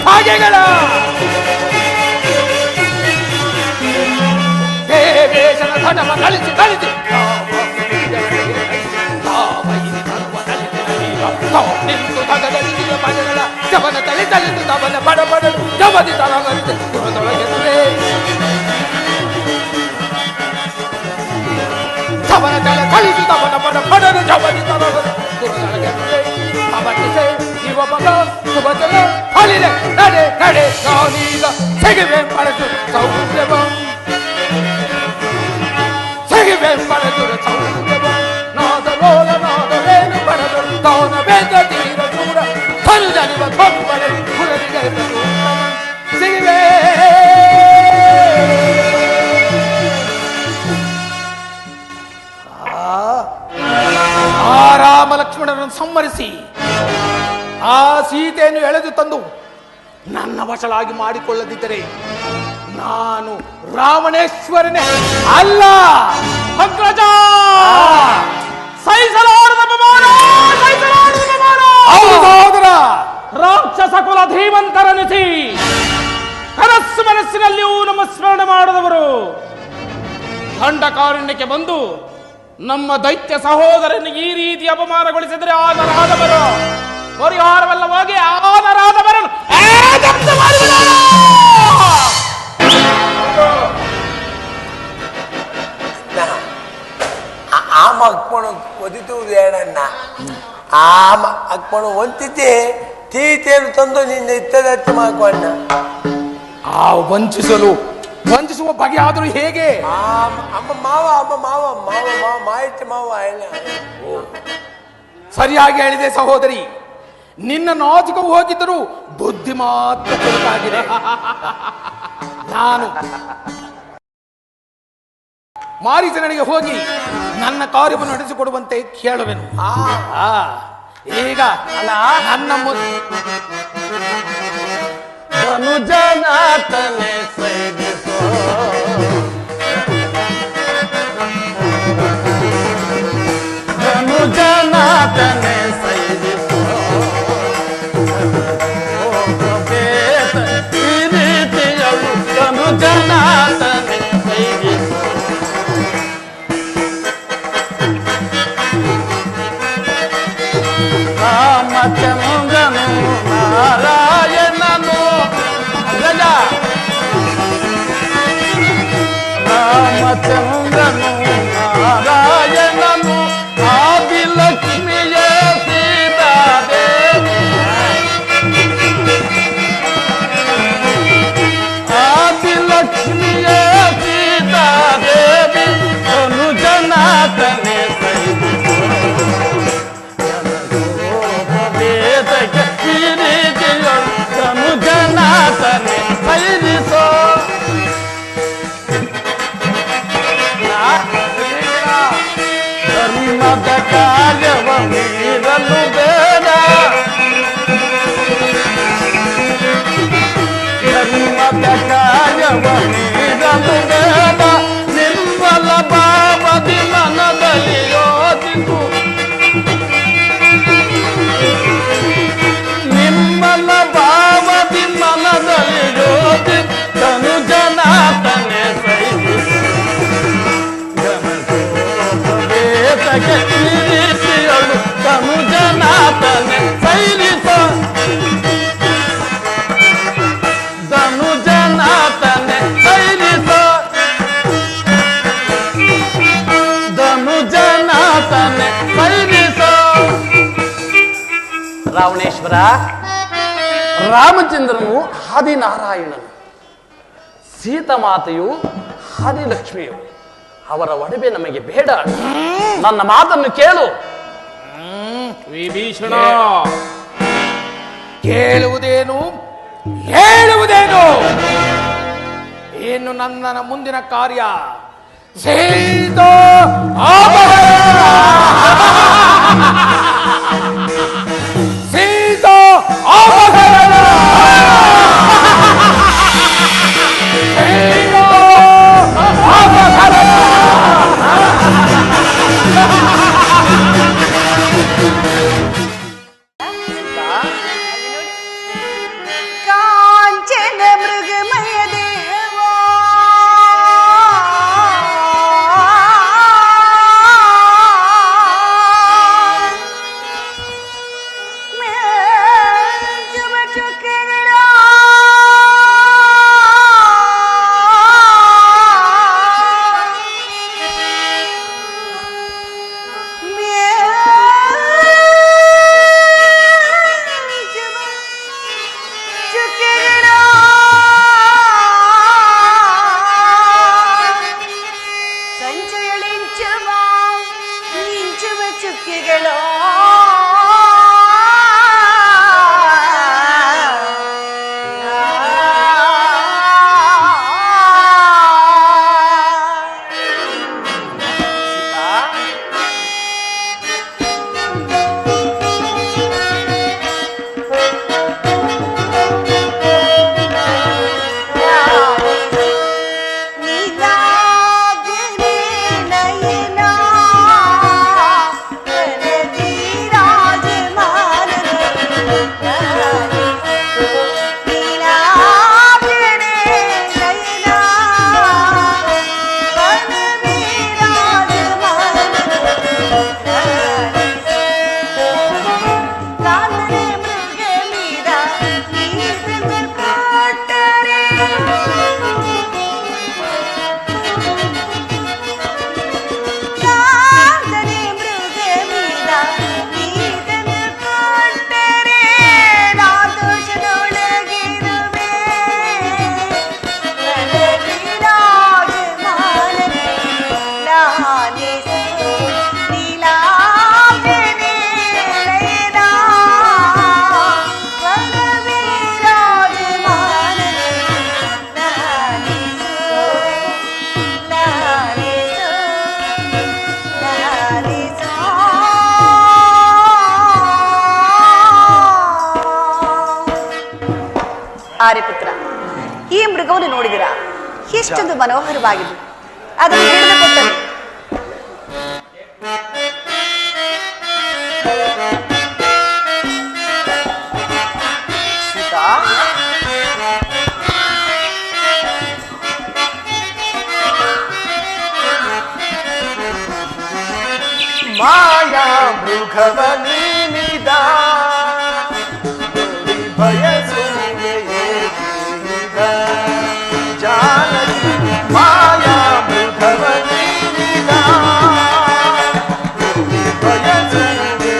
ಹಾಗೆಗಳ ದೇವೇಶನ ಧನವ ಕಳಿಸಿ ಕಳಿಸಿ ನಿಂತು ತಗದಲಿಸಿದ ಮನೆಗಳ ಜವನ ತಲೆ ತಲೆದು ತವನ ಬಡ ಬಡಲು ಜವದಿ ತರವಂತೆ ಗುರುದೊಳಗೆದುರೇ ತವನ ತಲೆ ಕಳಿಸಿ ತವನ ಬಡ ಬಡಲು ಜವದಿ ತರವಂತೆ ಗುರುದೊಳಗೆದುರೇ ಅವನಿಸೆ ಇವ ಮಗ ಸುಭದ್ರ ಅಲಿಲೆ ನಡೆ ನಡೆ ನಾನೀಗ ತೆಗಿವೆ ಪಡೆದು ಸೌಂದರ್ಯವ ತೆಗಿವೆ ಪಡೆದು ಸೌಂದರ್ಯವ ನಾದಲೋಲ ನಾದಲೇನು ಪಡೆದು ತವನ ಬೇದ ತೀರ ದೂರ ತನು ಜನಿವ ತೊಂಬಳೆ ಕುರಲಿಗೆ ಸಿಗಿವೆ. ಆ ರಾಮ ಲಕ್ಷ್ಮಣರನ್ನು ಸಂಹರಿಸಿ ಆ ಸೀತೆಯನ್ನು ಎಳೆದು ತಂದು ನನ್ನ ವಶಲಾಗಿ ಮಾಡಿಕೊಳ್ಳದಿದ್ದರೆ ನಾನು ರಾವಣೇಶ್ವರನೇ ಅಲ್ಲ. ಅಗ್ರಜ, ಸಹಿಸಲಾರದ ಅಪಮಾನ, ಸಹಿಸಲಾರದ ಅಪಮಾನ. ಹೌದು ಸಹೋದರ, ರಾಕ್ಷಸ ಕುಲ ಧೀಮಂತರನಿಸಿ ಕನಸು ಮನಸ್ಸಿನಲ್ಲಿಯೂ ನಮ್ಮ ಸ್ಮರಣೆ ಮಾಡದವರು ದಂಡಕಾರಣ್ಯಕ್ಕೆ ಬಂದು ನಮ್ಮ ದೈತ್ಯ ಸಹೋದರನ್ನು ಈ ರೀತಿ ಅಪಮಾನಗೊಳಿಸಿದರೆ ಆದರಾದವರು ಪರಿಹಾರವಲ್ಲವಾಗಿ ಆದರಾದವರನ್ನು ಆಮ ಅಕ್ಮಣು ಒದಿತುವುದು ಏನನ್ನ ಆಮ ಅಕ್ಮಣು ಒಂತಿದ್ದೆ ತೀತೇನು ತಂದು ನಿನ್ನ ಇತ್ತದ ಹಚ್ಚಿ ಮಾಡ್ಕೊಂಡ. ಆ ವಂಚಿಸುವ ಬಗೆ ಆದರೂ ಹೇಗೆ? ಅಮ್ಮ ಮಾವ ಅಮ್ಮ ಮಾವ ಮಾವ ಮಾವ ಮಾಹಿತಿ ಮಾವ ಅಣ್ಣ. ಸರಿಯಾಗಿ ಹೇಳಿದೆ ಸಹೋದರಿ. ನಿನ್ನ ನಾಚಿಕವು ಹೋಗಿದ್ದರೂ ಬುದ್ಧಿ ಮಾತ್ರ ಚುರುಕಾಗಿದೆ. ನಾನು ಮಾರೀಚನಿಗೆ ಹೋಗಿ ನನ್ನ ಕಾರ್ಯವನ್ನು ನಡೆಸಿಕೊಡುವಂತೆ ಕೇಳುವೆನು. ಈಗ ನನ್ನ ಧನುಜನಾಥನೆ ಸೈರಿಸೋ ಧನುಜನಾಥನೆ ಸೈರಿಸೋ ಈ ರೀತಿಯಳು ಧನುಜನಾಥನೆ ಸೈರಿಸೋ ನೀರನು ಬೇಡ ನಿರ್ಮಲ ಭಾವದಿ ಮನದಲ್ಲಿ ಯೋಚಿಸು ನಿರ್ಮಲ ಭಾವದಿ ಮನದಲ್ಲಿ ಯೋಚಿ ತನು ಜನಾತನೆ ಸೈರಿಸಗೆ ಇರಿಸಿಯಳು ತನು ಜನಾತನೆ ಸೈರಿಸ ಧನು ಜನಾತನೆ ಸೈರಿಸ ಧನು ಜನಾತನೆ ಸೈರಿಸ. ರಾವಣೇಶ್ವರ, ರಾಮಚಂದ್ರನು ಆದಿನಾರಾಯಣನು, ಸೀತಮಾತೆಯು ಆದಿಲಕ್ಷ್ಮಿಯು. ಅವರ ಒಡವೆ ನಮಗೆ ಬೇಡ. ನನ್ನ ಮಾತನ್ನು ಕೇಳು. ವಿಭೀಷಣ, ಕೇಳುವುದೇನು ಹೇಳುವುದೇನು? ಏನು ನನ್ನ ಮುಂದಿನ ಕಾರ್ಯ? ಸೀತಾ ಅಪಹರಣ! ಸೀತಾ ಅಪಹರಣ! ಸೀತಾ ಅಪಹರಣ! ಕಾಂಚನ ಮೃಗಮಯ ದೇವಾ ಚುಕ್ಕಿಗಳು ಆರ್ಯಪುತ್ರ, ಈ ಮೃಗವನ್ನು ನೋಡಿದಿರಾ? ಎಷ್ಟೊಂದು ಮನೋಹರವಾಗಿದೆ. ಅದನ್ನು ಹಿಡಿದು ಕೊಟ್ಟನು. ಮಾಯಾ ಮೃಗವನಿದ ಬಯಸುವೆ ಜಾನಕಿ ಮಾಯಾ ಮೃಗವನಿದ ಬಯಸುವೆ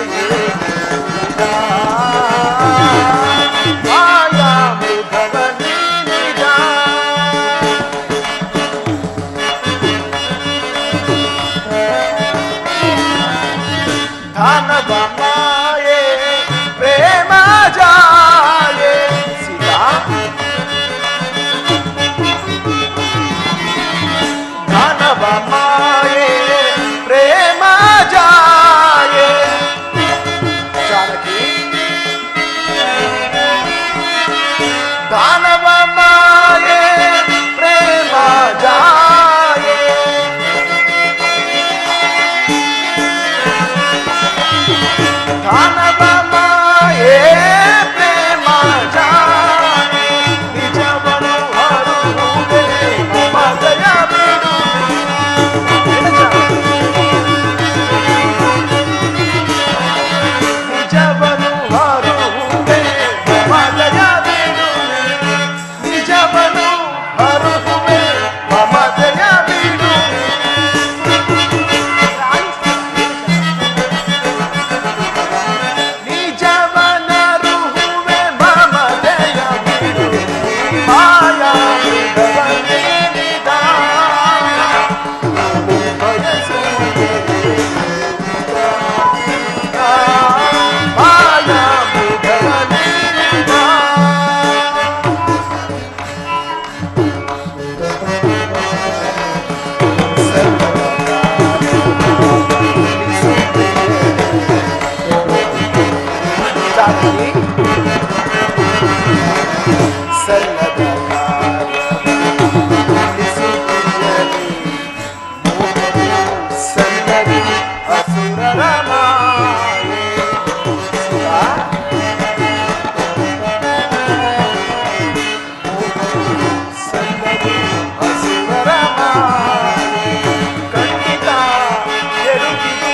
ಮಾಯಾ ಮೃಗವನಿದ ಧನವ ಮಾಯೆ ಪ್ರೇಮ ಜಾಯೆ ಸೀತಾ ಧನವ ಮಾಯೆ ಪ್ರೇಮ ಜಾಯೆ ಜಾನಕಿ ಧನವ ಮಾಯೆ ಪ್ರೇಮ ಸಲ್ಲದ ಸಲ್ಲದಿ ಅಸುರರ ಮಾಯೆ. ಸಲ್ಲದಿ ಅಸುರರ ಮಾಯೆ ಖಂಡಿತ ಗೆಲುವಿದು.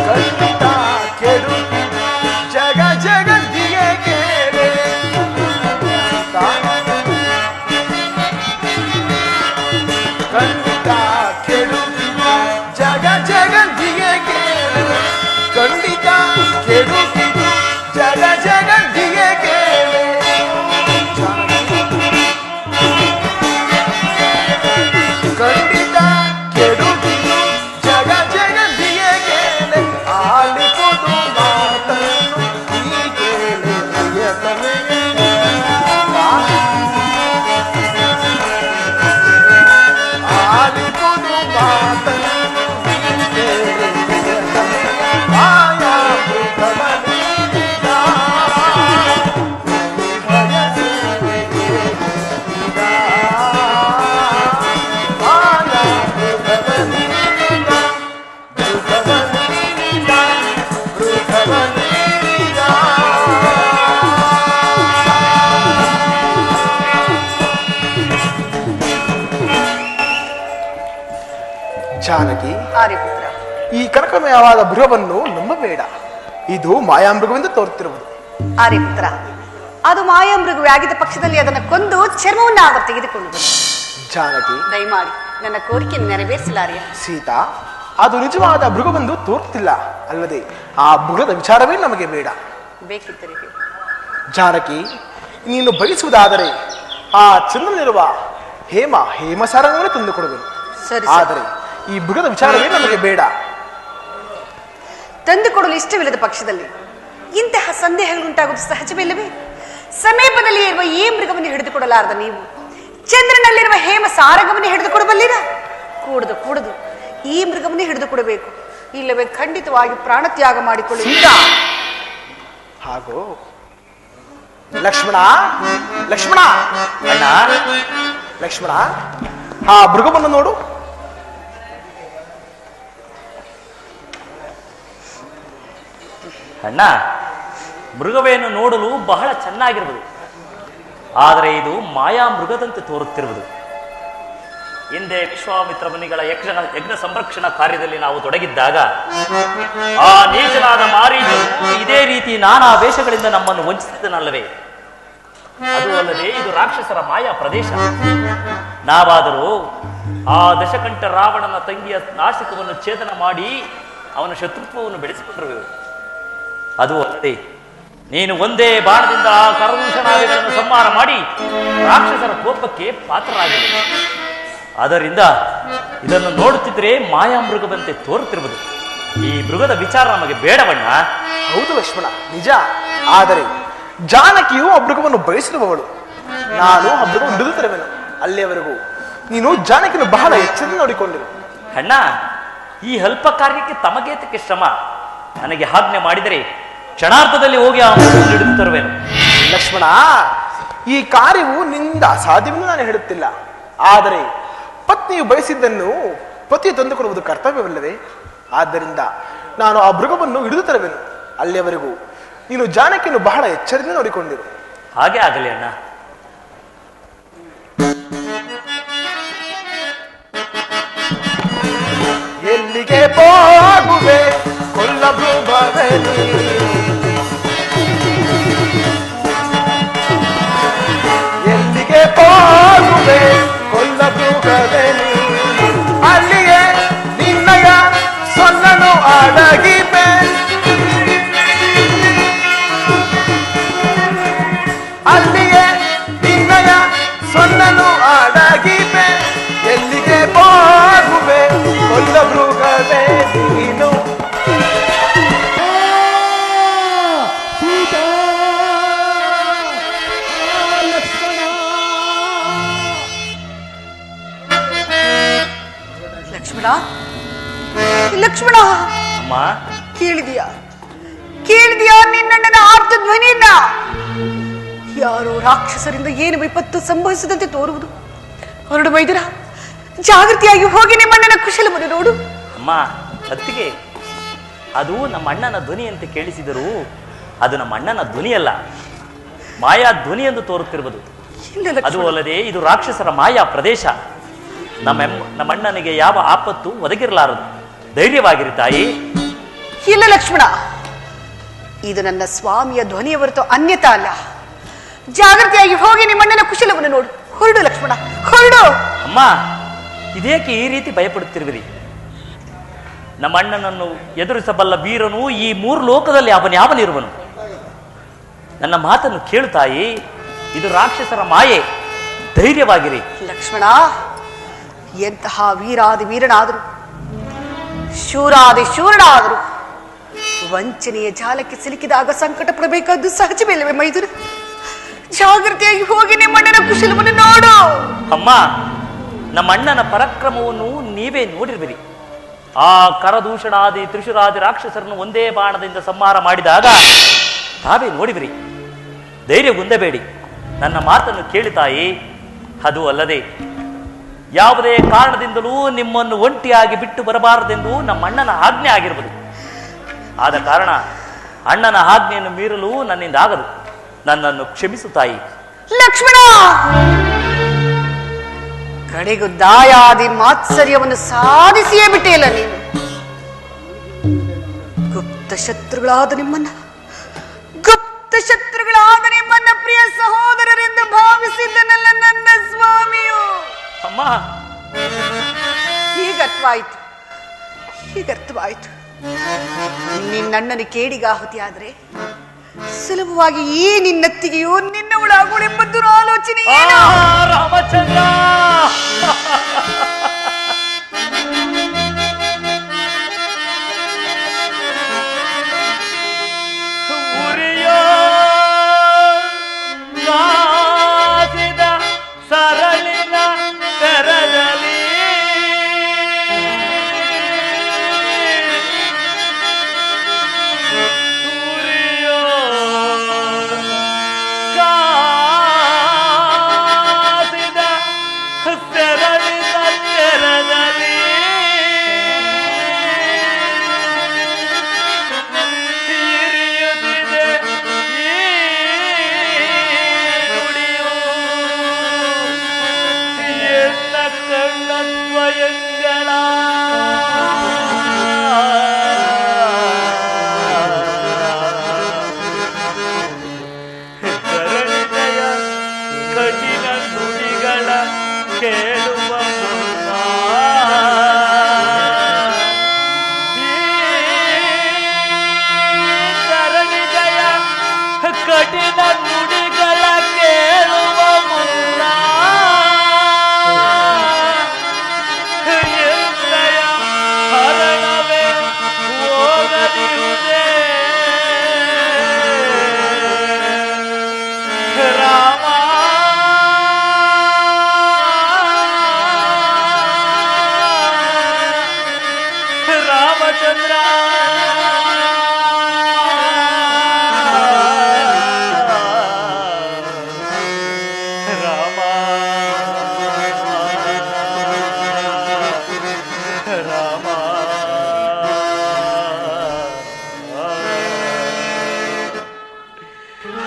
ಖಂಡಿತ ಕೆಡು ಜಗ ಜಗತ್ತಿಗೆ ಕೇಳೆ. ಖಂಡಿತ ಕೆಡು ಜಗ ಜಗತ್ತಿಗೆ ಕೇಳೆ. ಖಂಡಿತ ಕೆಡು ಜಗ ಜಗತ್ತಿಗೆ ಕೇಳೆ. ಖಂಡಿತ ಕೆಡು ಜಗ ಜಗತ್ತಿಗೆ ಕೇಳೆ. ಆಲಿಪುದು ಮಾತನ್ನು ನೀ ಕೇಳೆ ಪ್ರಿಯತಮೆ. ಆಲಿಪುದು ಮಾತನ್ನು ನೀ ಕೇಳೆ ಪ್ರಿಯತಮೆ. ಮಾಯಾ ಮೃಗವನಿದ ಬಯಸುವೆಗೆ ಇದ. ಮಾಯಾ ಮೃಗವನಿದ ಮೃಗವನಿದ ಮೃಗವನಿದ. ಜಾನಕಿ, ಆರ್ಯಪುತ್ರ, ಈ ಕನಕಮಯವಾದ ಮೃಗವನ್ನು ನಂಬಬೇಡ. ಇದು ಮಾಯಾಮೃಗವೆಂದು ತೋರುತ್ತಿರುವುದು. ಆರ್ಯಪುತ್ರ, ಅದು ಮಾಯಾ ಮೃಗವೇ ಆಗಿದ್ದ ಪಕ್ಷದಲ್ಲಿ ಅದನ್ನು ಕೊಂದು ಚರ್ಮವನ್ನು ಆಗ ತೆಗೆದುಕೊಂಡು ಬನ್ನಿ. ಜಾನಕಿ, ದಯಮಾಡಿ ನನ್ನ ಕೋರಿಕೆಯನ್ನು ನೆರವೇರಿಸಲಾರಿಯ. ಸೀತಾ, ಅದು ನಿಜವಾದ ಮೃಗವೆಂದು ತೋರುತ್ತಿಲ್ಲ. ಅಲ್ಲದೆ ಆ ಮೃಗದ ವಿಚಾರವೇ ನಮಗೆ ಬೇಡ. ಬೇಕಿದ್ದರೆ ಹೇಳು. ಜಾನಕಿ, ನೀನು ಬಯಸುವುದಾದರೆ ಆ ಚಂದ್ರನಿರುವ ಹೇಮಸಾರವನ್ನು ತಂದುಕೊಡುವೆನು. ಸರಿ ಆದರೆ ಈ ಮೃಗದ ವಿಚಾರವೇ ನಮಗೆ ಬೇಡ. ತಂದುಕೊಡಲು ಇಷ್ಟವಿಲ್ಲದ ಪಕ್ಷದಲ್ಲಿ ಇಂತಹ ಸಂದೇಹಗಳುಂಟಾಗುವುದು ಸಹಜವಿಲ್ಲವೇ? ಸಮೀಪದಲ್ಲಿ ಇರುವ ಈ ಮೃಗವನ್ನು ಹಿಡಿದುಕೊಡಲಾರದ ನೀವು ಚಂದ್ರನಲ್ಲಿರುವ ಹೇಮ ಸಾರಗವನ್ನು ಹಿಡಿದುಕೊಡಬಲ್ಲಿರ? ಕೂಡದು ಕೂಡದು ಈ ಮೃಗವನ್ನೇ ಹಿಡಿದುಕೊಡಬೇಕು. ಇಲ್ಲವೇ ಖಂಡಿತವಾಗಿ ಪ್ರಾಣತ್ಯಾಗ ಮಾಡಿಕೊಳ್ಳಿ. ಹಾಗೂ ಲಕ್ಷ್ಮಣ, ಲಕ್ಷ್ಮಣ, ಅಣ್ಣ, ಲಕ್ಷ್ಮಣ, ಆ ಮೃಗವನ್ನು ನೋಡು. ಅಣ್ಣ, ಮೃಗವೇನು ನೋಡಲು ಬಹಳ ಚೆನ್ನಾಗಿರುವುದು. ಆದರೆ ಇದು ಮಾಯಾ ಮೃಗದಂತೆ ತೋರುತ್ತಿರುವುದು. ಹಿಂದೆ ವಿಶ್ವಾಮಿತ್ರ ಮುನಿಗಳ ಯಜ್ಞ ಸಂರಕ್ಷಣಾ ಕಾರ್ಯದಲ್ಲಿ ನಾವು ತೊಡಗಿದ್ದಾಗ ಆ ನೀಚನಾದ ಮಾರೀಚನು ಇದೇ ರೀತಿ ನಾನಾ ವೇಷಗಳಿಂದ ನಮ್ಮನ್ನು ವಂಚಿಸಿದನಲ್ಲವೇ? ಅದು ಅಲ್ಲದೆ ಇದು ರಾಕ್ಷಸರ ಮಾಯಾ ಪ್ರದೇಶ. ನಾವಾದರೂ ಆ ದಶಕಂಠ ರಾವಣನ ತಂಗಿಯ ನಾಸಿಕವನ್ನು ಛೇದನ ಮಾಡಿ ಅವನ ಶತ್ರುತ್ವವನ್ನು ಬೆಳೆಸಿಕೊಂಡಿರುವೆವು. ಅದು ಅಲ್ಲದೆ ನೀನು ಒಂದೇ ಬಾಣದಿಂದ ಆ ಕರದೂಷಣಾದಿಗಳನ್ನು ಸಂಹಾರ ಮಾಡಿ ರಾಕ್ಷಸರ ಕೋಪಕ್ಕೆ ಪಾತ್ರರಾಗಿದೆ. ಆದ್ದರಿಂದ ಇದನ್ನು ನೋಡುತ್ತಿದ್ರೆ ಮಾಯಾ ಮೃಗವಂತೆ ತೋರುತ್ತಿರುವುದು. ಈ ಮೃಗದ ವಿಚಾರ ನಮಗೆ ಬೇಡವಣ್ಣ. ಹೌದು ಲಕ್ಷ್ಮಣ, ನಿಜ. ಆದರೆ ಜಾನಕಿಯು ಆ ಮೃಗವನ್ನು ಬಯಸಿರುವವಳು. ನಾನು ಆ ಮೃಗವನ್ನು ಹಿಡಿದುತ್ತರುವೆನು. ಅಲ್ಲಿಯವರೆಗೂ ನೀನು ಜಾನಕಿಯನ್ನು ಬಹಳ ಎಚ್ಚರಿಕೆ ನೋಡಿಕೊಂಡಿರು. ಅಣ್ಣ, ಈ ಅಲ್ಪ ಕಾರ್ಯಕ್ಕೆ ತಮಗೇತಕ್ಕೆ ಶ್ರಮ? ನನಗೆ ಆಜ್ಞೆ ಮಾಡಿದರೆ ಕ್ಷಣಾರ್ಧದಲ್ಲಿ ಹೋಗಿ ಆ ಮೃಗವನ್ನು ಹಿಡಿದು ತರುವೆನು. ಲಕ್ಷ್ಮಣ, ಈ ಕಾರ್ಯವು ನಿಂದ ಅಸಾಧ್ಯವೆಂದು ನಾನು ಹೇಳುತ್ತಿಲ್ಲ. ಆದರೆ ಪತ್ನಿಯು ಬಯಸಿದ್ದನ್ನು ಪತಿಯು ತಂದುಕೊಡುವುದು ಕರ್ತವ್ಯವಲ್ಲವೇ? ಆದ್ದರಿಂದ ನಾನು ಆ ಮೃಗವನ್ನು ಹಿಡಿದು ತರುವೆನು. ಅಲ್ಲಿಯವರೆಗೂ ನೀನು ಜಾನಕಿಯನ್ನು ಬಹಳ ಎಚ್ಚರಿಕೆ ನೋಡಿಕೊಂಡಿರು. ಹಾಗೆ ಆಗಲಿ ಅಣ್ಣ. ಎಲ್ಲಿಗೆ ಹೋಗುವೆ ಕೊಲ್ಲ ಮೃಗವೇ? ಎಲ್ಲಿಗೆ ಹೋಗುವೆ ಕೊಲ್ಲಬೃಗದಲ್ಲಿ ಅಲ್ಲಿಯೇ ನಿನ್ನಯ ಸೊನ್ನನು ಅಡಗಿವೆ ಅಲ್ಲಿಯೇ ನಿನ್ನಯ ಸೊನ್ನನು ಅಡಗಿವೆ ಎಲ್ಲಿಗೆ ಹೋಗುವೆ ಕೊಲ್ಲಬೃಗವೇ ನೀನು ಲಕ್ಷ್ಮಣ ಲಕ್ಷ್ಮಣ ಅಮ್ಮ, ಕೇಳಿದೀಯಾ ನಿನ್ನಣ್ಣನ ಆಪ್ತ ಧ್ವನಿಯನ್ನ? ಯಾರೋ ರಾಕ್ಷಸರಿಂದ ಏನು ವಿಪತ್ತು ಸಂಭವಿಸದಂತೆ ತೋರುವುದು. ಹೊರಡು ಮೈದುರ, ಜಾಗೃತಿಯಾಗಿ ಹೋಗಿ ನಿಮ್ಮಣ್ಣನ ಕುಶಲವನ್ನು ನೋಡು. ಅಮ್ಮ ಅತ್ತಿಗೆ, ಅದು ನಮ್ಮ ಅಣ್ಣನ ಧ್ವನಿ ಅಂತ ಕೇಳಿಸಿದರೂ ಅದು ನಮ್ಮ ಅಣ್ಣನ ಧ್ವನಿಯಲ್ಲ, ಮಾಯಾ ಧ್ವನಿ ಎಂದು ತೋರುತ್ತಿರುವುದು. ಇಲ್ಲ ಲಕ್ಷ್ಮಣ. ಅದು ಅಲ್ಲದೆ ಇದು ರಾಕ್ಷಸರ ಮಾಯಾ ಪ್ರದೇಶ. ನಮ್ಮ ಅಣ್ಣನಿಗೆ ಯಾವ ಆಪತ್ತು ಒದಗಿರಲಾರದು. ಧೈರ್ಯವಾಗಿರಿ ತಾಯಿ. ಇಲ್ಲ ಲಕ್ಷ್ಮಣ, ಇದು ನನ್ನ ಸ್ವಾಮಿಯ ಧ್ವನಿಯ ಹೊರತು ಅನ್ಯತಾ ಅಲ್ಲ. ಜಾಗೃತಿಯಾಗಿ ಹೋಗಿ ನಿಮ್ಮಣ್ಣನ ಕುಶಲವನ್ನು ನೋಡು. ಹೊರಡು ಲಕ್ಷ್ಮಣ, ಹೊರಡು. ಅಮ್ಮ, ಇದೇಕೆ ಈ ರೀತಿ ಭಯಪಡುತ್ತಿರುವಿರಿ? ನಮ್ಮ ಅಣ್ಣನನ್ನು ಎದುರಿಸಬಲ್ಲ ವೀರನು ಈ 3 ಲೋಕದಲ್ಲಿ ಯಾವನಿರುವನು? ನನ್ನ ಮಾತನ್ನು ಕೇಳು ತಾಯಿ, ಇದು ರಾಕ್ಷಸರ ಮಾಯೆ. ಧೈರ್ಯವಾಗಿರಿ. ಲಕ್ಷ್ಮಣ, ಎಂತಹ ವೀರಾದಿ ವೀರನಾದರು, ಶೂರಾದಿ ಶೂರನಾದರು ವಂಚನೆಯ ಜಾಲಕ್ಕೆ ಸಿಲುಕಿದಾಗ ಸಂಕಟ ಪಡಬೇಕಾದ್ದು ಸಹಜವಿಲ್ಲವೇ ಮೈದುನ? ಜಾಗೃತಿಯಾಗಿ ಹೋಗಿ ನಿಮ್ಮಣ್ಣನ ಕುಶಲವನ್ನು ನೋಡು. ಅಮ್ಮ, ನಮ್ಮ ಅಣ್ಣನ ಪರಾಕ್ರಮವನ್ನು ನೀವೇ ನೋಡಿರುವಿರಿ. ಆ ಕರದೂಷಣಾದಿ ತ್ರಿಶುರಾದಿ ರಾಕ್ಷಸರನ್ನು ಒಂದೇ ಬಾಣದಿಂದ ಸಂಹಾರ ಮಾಡಿದಾಗ ತಾವೇ ನೋಡಿವಿರಿ. ಧೈರ್ಯಗುಂದಬೇಡಿ, ನನ್ನ ಮಾತನ್ನು ಕೇಳಿ ತಾಯಿ. ಅದು ಅಲ್ಲದೆ ಯಾವುದೇ ಕಾರಣದಿಂದಲೂ ನಿಮ್ಮನ್ನು ಒಂಟಿಯಾಗಿ ಬಿಟ್ಟು ಬರಬಾರದೆಂದು ನಮ್ಮ ಅಣ್ಣನ ಆಜ್ಞೆ ಆಗಿರುವುದು. ಆದ ಕಾರಣ ಅಣ್ಣನ ಆಜ್ಞೆಯನ್ನು ಮೀರಲು ನನ್ನಿಂದ ಆಗದು. ನನ್ನನ್ನು ಕ್ಷಮಿಸು ತಾಯಿ. ಲಕ್ಷ್ಮಣ, ಕಡೆಗೂ ದಾಯಾದಿ ಮಾತ್ಸರ್ಯವನ್ನು ಸಾಧಿಸಿಯೇ ಬಿಟ್ಟೆಯಲ್ಲ ನೀನು. ಗುಪ್ತ ಶತ್ರುಗಳಾದ ನಿಮ್ಮನ್ನ ಪ್ರಿಯ ಸಹೋದರರೆಂದು ಭಾವಿಸಿದ್ದನಲ್ಲ ನನ್ನ ಸ್ವಾಮಿಯು. ಅಮ್ಮ, ಹೀಗರ್ಥವಾಯಿತು. ನಿನ್ನಣ್ಣನ ಕೇಡಿಗಾಹುತಿಯಾದ್ರೆ ಸುಲಭವಾಗಿ ಈ ನಿನ್ನತ್ತಿಗೆಯೋ ನಿನ್ನವಳಾಗುಳೆಂಬ ದುರಾಲೋಚನೆ ಏನು? ರಾಮಚಂದ್ರ, ಸರಳಿನ ತೆರದಲ್ಲಿ ಕಠಿಣ ನುಡಿಗಳ ಕೇಳುವ ಮುನ್ನ ಎನ್ನಯ ಹರಣವೇ ಹೋಗದಿರುವುದೇ. ರಾಮ, ರಾಮಚಂದ್ರ,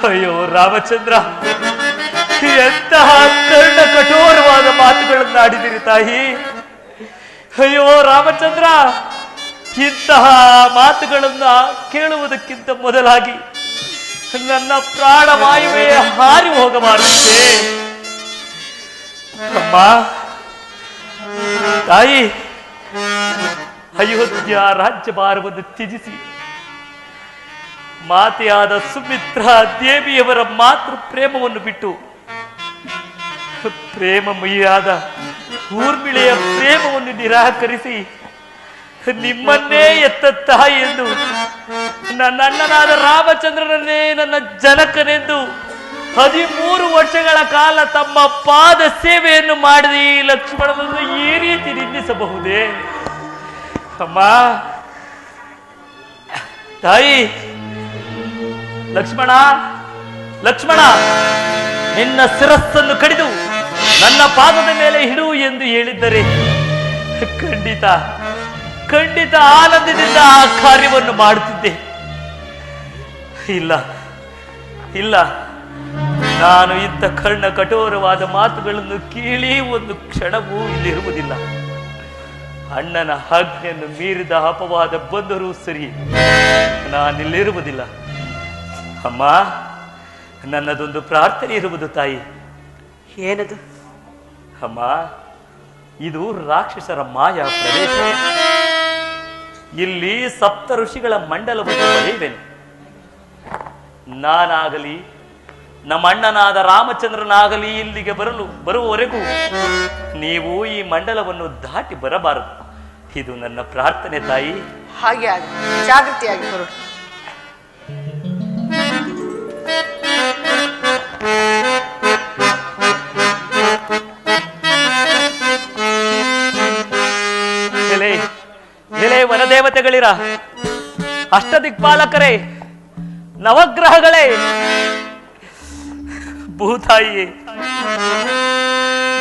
ಅಯ್ಯೋ ರಾಮಚಂದ್ರ, ಎಂತಹ ಕರ್ಣ ಕಠೋರವಾದ ಮಾತುಗಳನ್ನು ಆಡಿದಿರಿ ತಾಯಿ. ಅಯ್ಯೋ ರಾಮಚಂದ್ರ, ಇಂತಹ ಮಾತುಗಳನ್ನ ಕೇಳುವುದಕ್ಕಿಂತ ಮೊದಲಾಗಿ ನನ್ನ ಪ್ರಾಣವಾಯುವೇ ಹಾರಿ ಹೋಗಬಾರದೆ. ಅಮ್ಮ ತಾಯಿ, ಅಯೋಧ್ಯ ರಾಜ್ಯಭಾರವನ್ನು ತ್ಯಜಿಸಿ ಮಾತೆಯಾದ ಸುಮಿತ್ರ ದೇವಿಯವರ ಮಾತೃ ಪ್ರೇಮವನ್ನು ಬಿಟ್ಟು ಪ್ರೇಮಮಯಿಯಾದ ಊರ್ಮಿಳೆಯ ಪ್ರೇಮವನ್ನು ನಿರಾಕರಿಸಿ ನಿಮ್ಮನ್ನೇ ಎತ್ತ ತಾಯಿ ಎಂದು ನನ್ನ ಅಣ್ಣನಾದ ರಾಮಚಂದ್ರನನ್ನೇ ನನ್ನ ಜನಕನೆಂದು 13 ವರ್ಷಗಳ ಕಾಲ ತಮ್ಮ ಪಾದ ಸೇವೆಯನ್ನು ಮಾಡಿದ ಈ ಲಕ್ಷ್ಮಣನನ್ನು ಈ ರೀತಿ ನಿಂದಿಸಬಹುದೇ? ಅಮ್ಮ ತಾಯಿ, ಲಕ್ಷ್ಮಣ ಲಕ್ಷ್ಮಣ, ನಿನ್ನ ಶಿರಸ್ಸನ್ನು ಕಡಿದು ನನ್ನ ಪಾದದ ಮೇಲೆ ಹಿಡು ಎಂದು ಹೇಳಿದ್ದರೆ ಖಂಡಿತ ಖಂಡಿತ ಆನಂದದಿಂದ ಆ ಕಾರ್ಯವನ್ನು ಮಾಡುತ್ತಿದ್ದೆ. ಇಲ್ಲ ಇಲ್ಲ, ನಾನು ಇಂಥ ಕರ್ಣ ಕಠೋರವಾದ ಮಾತುಗಳನ್ನು ಕೇಳಿ ಒಂದು ಕ್ಷಣವೂ ಇಲ್ಲಿರುವುದಿಲ್ಲ. ಅಣ್ಣನ ಆಜ್ಞೆಯನ್ನು ಮೀರಿದ ಅಪವಾದ ಬಂದರೂ ಸರಿ, ನಾನಿಲ್ಲಿರುವುದಿಲ್ಲ. ಅಮ್ಮ, ನನ್ನದೊಂದು ಪ್ರಾರ್ಥನೆ ಇರುವುದು ತಾಯಿ. ಏನದು? ಅಮ್ಮ, ಇದು ರಾಕ್ಷಸರ ಮಾಯಾ ಪ್ರದೇಶ. ಇಲ್ಲಿ ಸಪ್ತ ಋಷಿಗಳ ಮಂಡಲವನ್ನು ಬರೆಯುವೆನು. ನಾನಾಗಲಿ ನಮ್ಮ ಅಣ್ಣನಾದ ರಾಮಚಂದ್ರನಾಗಲಿ ಇಲ್ಲಿಗೆ ಬರುವವರೆಗೂ ನೀವು ಈ ಮಂಡಲವನ್ನು ದಾಟಿ ಬರಬಾರದು. ಇದು ನನ್ನ ಪ್ರಾರ್ಥನೆ ತಾಯಿ. ಹಾಗೆ ಆಗ ಜಾಗೃತಿಯಾಗಿ ಹೊರಡು. ಎಲೆ ವನದೇವತೆಗಳಿರ, ಅಷ್ಟದಿಕ್ಪಾಲಕರೇ, ನವಗ್ರಹಗಳೇ, ಭೂತಾಯಿಯೇ,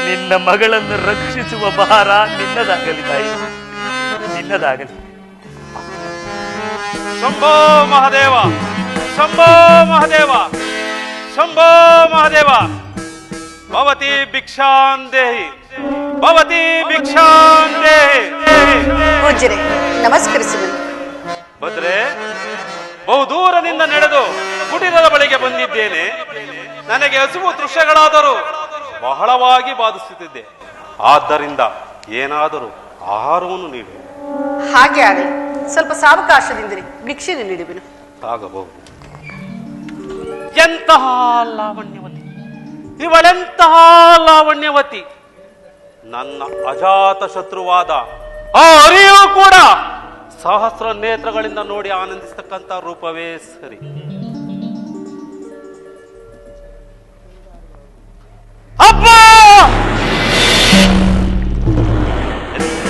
ನಿನ್ನ ಮಗಳನ್ನು ರಕ್ಷಿಸುವ ಭಾರ ನಿನ್ನದಾಗಲಿ ತಾಯಿ, ನಿನ್ನದಾಗಲಿ. ಶಂಭೋ ಮಹಾದೇವ, ಶಂಭೋ ಮಹಾದೇವ, ಶಂಭೋ ಮಹಾದೇವ. ಭವತಿ ಭಿಕ್ಷಾಂ ದೇಹಿ, ಭವತಿ ಭಿಕ್ಷಾಂ ದೇಹಿ. ಪೂಜ್ಯರೇ, ನಮಸ್ಕರಿಸುವೆನು. ಭದ್ರೆ, ಬಹುದೂರದಿಂದ ನಡೆದು ಕುಟೀರದ ಬಳಿಗೆ ಬಂದಿದ್ದೇನೆ. ನನಗೆ ಹಸಿವು ದೃಶ್ಯಗಳಾದರೂ ಬಹಳವಾಗಿ ಬಾಧಿಸುತ್ತಿದ್ದೆ. ಆದ್ದರಿಂದ ಏನಾದರೂ ಆಹಾರವನ್ನು ನೀಡು. ಹಾಗೆ ಆಗಲಿ, ಸ್ವಲ್ಪ ಸಾವಕಾಶದಿಂದಲೇ ಭಿಕ್ಷೆ ನೀಡುವೆನು. ಆಗಬಹುದು. ಎಂತಹ ಲಾವಣ್ಯವತಿ, ಇವಳೆಂತಹ ಲಾವಣ್ಯವತಿ. ನನ್ನ ಅಜಾತ ಶತ್ರುವಾದ ಆ ಹರಿಯೂ ಕೂಡ ಸಹಸ್ರ ನೇತ್ರಗಳಿಂದ ನೋಡಿ ಆನಂದಿಸತಕ್ಕಂತ ರೂಪವೇ ಸರಿ. ಅಪ್ಪ,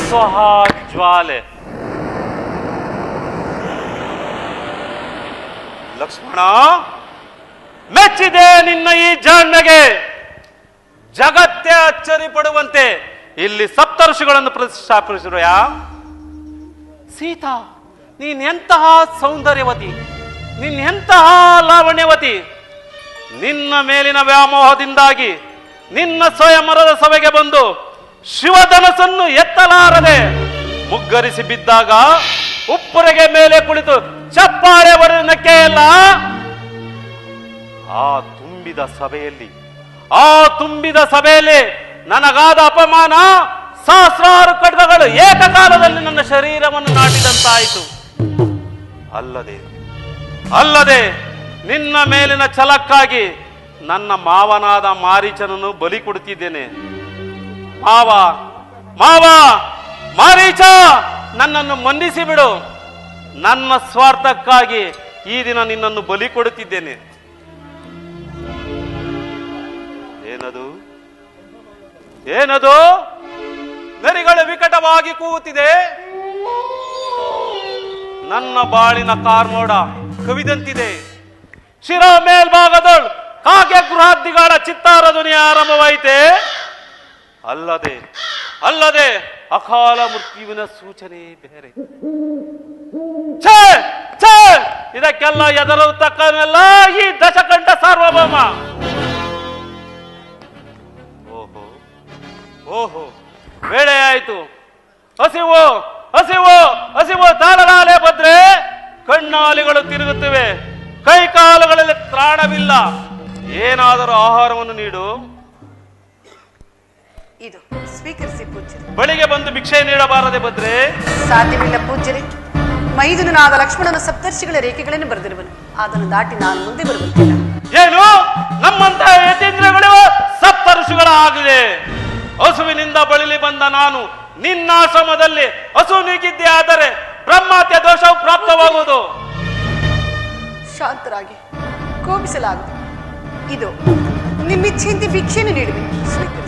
ಸ್ವಹ ಜ್ವಾಲೆ. ಲಕ್ಷ್ಮಣ, ಮೆಚ್ಚಿದೆ ನಿನ್ನ ಈ ಜಾಣ್ಮೆಗೆ. ಜಗತ್ತೇ ಅಚ್ಚರಿ ಪಡುವಂತೆ ಇಲ್ಲಿ ಸಪ್ತಋಷಿಗಳನ್ನು ಪ್ರತಿಷ್ಠಾಪಿಸಿರುವ ಸೀತಾ, ನೀನೆಂತಹ ಸೌಂದರ್ಯವತಿ, ನೀನೆಂತಹ ಲಾವಣ್ಯವತಿ. ನಿನ್ನ ಮೇಲಿನ ವ್ಯಾಮೋಹದಿಂದಾಗಿ ನಿನ್ನ ಸ್ವಯಂವರದ ಸಭೆಗೆ ಬಂದು ಶಿವಧನಸನ್ನು ಎತ್ತಲಾರದೆ ಮುಗ್ಗರಿಸಿ ಬಿದ್ದಾಗ ಉಪ್ಪುರೆಗೆ ಮೇಲೆ ಕುಳಿತು ಚಪ್ಪಾಳೆ ಹೊಡೆದಕ್ಕೆ ಇಲ್ಲ. ಆ ತುಂಬಿದ ಸಭೆಯಲ್ಲಿ ನನಗಾದ ಅಪಮಾನ ಸಹಸ್ರಾರು ಖಡ್ಗಗಳು ಏಕಕಾಲದಲ್ಲಿ ನನ್ನ ಶರೀರವನ್ನು ನಾಟಿದಂತಾಯಿತು. ಅಲ್ಲದೆ ನಿನ್ನ ಮೇಲಿನ ಛಲಕ್ಕಾಗಿ ನನ್ನ ಮಾವನಾದ ಮಾರೀಚನನ್ನು ಬಲಿ ಕೊಡುತ್ತಿದ್ದೇನೆ. ಮಾವ ಮಾರೀಚ, ನನ್ನನ್ನು ಮನ್ನಿಸಿ ಬಿಡು. ನನ್ನ ಸ್ವಾರ್ಥಕ್ಕಾಗಿ ಈ ದಿನ ನಿನ್ನನ್ನು ಬಲಿ ಕೊಡುತ್ತಿದ್ದೇನೆ. ಏನದು ನರಿಗಳು ವಿಕಟವಾಗಿ ಕೂಗುತ್ತಿದೆ. ನನ್ನ ಬಾಳಿನ ಕಾರ್ಮೋಡ ಕವಿದಂತಿದೆ. ಶಿರ ಮೇಲ್ಭಾಗದೊಳ್ ಕಾಗೆ ಗೃಹಾದಿಗಳ ಚಿತ್ತಾರ ಧ್ವನಿ ಆರಂಭವಾಯಿತೆ. ಅಲ್ಲದೆ ಅಕಾಲ ಮೃತ್ಯುವಿನ ಸೂಚನೆ ಬೇರೆ. ಇದಕ್ಕೆಲ್ಲ ಎದರುತ್ತಕ್ಕನೆಲ್ಲ ಈ ದಶಕಂಠ ಸಾರ್ವಭೌಮ. ಓಹೋ, ವೇಳೆ ಆಯಿತು. ಹಸಿವು ಹಸಿವು ಹಸಿವು ತಾಳಲಾಲೆ ಭದ್ರೆ. ಕಣ್ಣಾಲಿಗಳು ತಿರುಗುತ್ತಿವೆ, ಕೈ ಕಾಲುಗಳಲ್ಲಿ ತ್ರಾಣವಿಲ್ಲ. ಏನಾದರೂ ಆಹಾರವನ್ನು ನೀಡು. ಇದು ಸ್ವೀಕರಿಸಿ ಪೂಜ್ಯರೇ. ಬಳಿಗೆ ಬಂದು ಭಿಕ್ಷೆ ನೀಡಬಾರದೆ ಭದ್ರೆ? ಸಾಧ್ಯವಿಲ್ಲ ಪೂಜ್ಯರೇ. ಮೈದುನನಾದ ಲಕ್ಷ್ಮಣನ ಸಪ್ತರ್ಷಿಗಳ ರೇಖೆಗಳನ್ನು ಬರೆದಿರುವನು. ಅದನ್ನು ದಾಟಿ ನಾನು ಮುಂದೆ ಬರುವಂತಿಲ್ಲ. ಏನು ನಮ್ಮಂತಹ ಯತೀಂದ್ರಗಳು ಸಪ್ತ ಋಷಿಗಳ ಆಗಿದೆ? ಹಸುವಿನಿಂದ ಬಳಲಿ ಬಂದ ನಾನು ನಿನ್ನಾಶ್ರಮದಲ್ಲಿ ಹಸು ನೀಗಿದ್ದೆ ಆದರೆ ಬ್ರಹ್ಮತ್ಯ ದೋಷವು ಪ್ರಾಪ್ತವಾಗುವುದು. ಶಾಂತರಾಗಿ, ಕೋಪಿಸಲಾಗುವುದು. ಇದು ನಿಮ್ಮಿಚ್ಛೆಯಂತೆ ಭಿಕ್ಷೆಯನ್ನು ನೀಡುವೆ.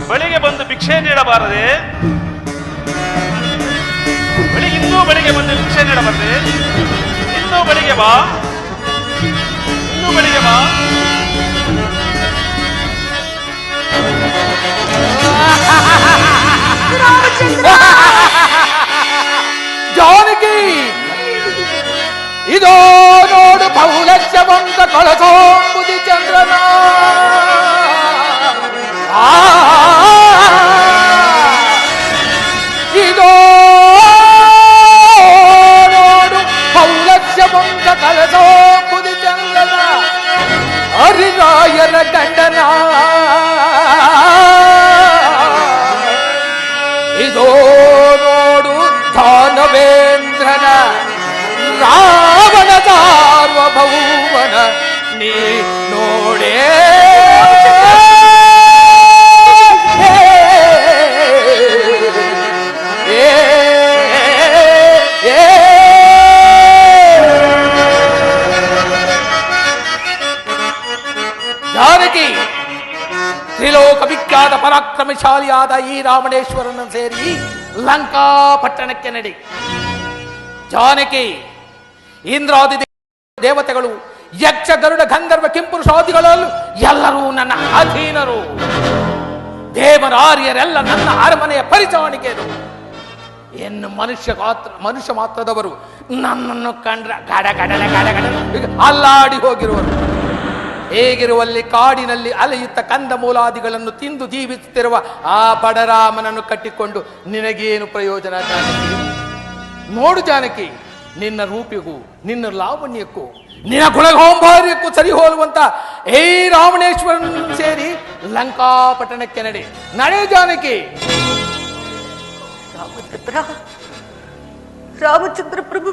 ಬಳಿಗೆ ಬಂದು ಭಿಕ್ಷೆ ನೀಡಬಾರದೆ? ಇನ್ನೂ ಬಳಿಗೆ ಬಂದು ಭಿಕ್ಷೆ ನೀಡಬಾರದೆ? ಇನ್ನೂ ಬಳಿಗೆ ಬಾ, ಇನ್ನೂ ಬಳಿಗೆ ಬಾ. ಜಾನಕಿ, ಇದೋ ನೋಡು ಬಹುಲಕ್ಷವಂತ ಕಳಸೋಂಬುದಿ ಚಂದ್ರನ. ಇದೋ ನೋಡು ಬಹುಲಕ್ಷವಂತ ಕಳಸೋಂಬುದಿ ಚಂದ್ರನ, ಹರಿರಾಯನ ಗಂಡನ. ಇದೋ ನೋಡು ದಾನವೇಂದ್ರನ, ರಾವಣ ಸಾರ್ವಭೌಮನ ನೀ ನೋಡೇ. ಜಾನಕಿ, ತ್ರಿಲೋಕ ವಿಖ್ಯಾತ ಪರಾಕ್ರಮಶಾಲಿಯಾದ ಈ ರಾಮಣೇಶ್ವರನ ಸೇರಿ ಲಂಕಾ ಪಟ್ಟಣಕ್ಕೆ ನಡಿ. ಜಾನಕಿ, ಇಂದ್ರಾದಿ ದೇವತೆಗಳು, ಯಕ್ಷ ಗರುಡ ಗಂಧರ್ವ ಕಿಂಪುರುಷಾದಿಗಳಲ್ಲೂ ಎಲ್ಲರೂ ನನ್ನ ಅಧೀನರು. ದೇವರಾರ್ಯರೆಲ್ಲ ನನ್ನ ಅರಮನೆಯ ಪರಿಚಾಣಿಕೆಯರು. ಇನ್ನು ಮನುಷ್ಯ ಮಾತ್ರದವರು ನನ್ನನ್ನು ಕಂಡ್ರ ಗಡ ಗಡಲ ಗಡ ಗಡ ಅಲ್ಲಾಡಿ ಹೋಗಿರುವರು. ಹೇಗಿರುವಲ್ಲಿ ಕಾಡಿನಲ್ಲಿ ಅಲೆಯುತ್ತ ಕಂದ ಮೂಲಾದಿಗಳನ್ನು ತಿಂದು ಜೀವಿಸುತ್ತಿರುವ ಆ ಬಡರಾಮನನ್ನು ಕಟ್ಟಿಕೊಂಡು ನಿನಗೇನು ಪ್ರಯೋಜನ? ಜಾನಕಿ, ನೋಡು ಜಾನಕಿ, ನಿನ್ನ ರೂಪಿಗೂ ನಿನ್ನ ಲಾವಣ್ಯಕ್ಕೂ ನಿನ್ನ ಗುಣಗೌಂಭಾರ್ಯಕ್ಕೂ ಸರಿ ಹೋಲುವಂತ ಏ ರಾವಣೇಶ್ವರನ್ ಸೇರಿ ಲಂಕಾಪಟ್ಟಣಕ್ಕೆ ನಡೆ ಜಾನಕಿ. ರಾಮಚಂದ್ರ ಪ್ರಭು,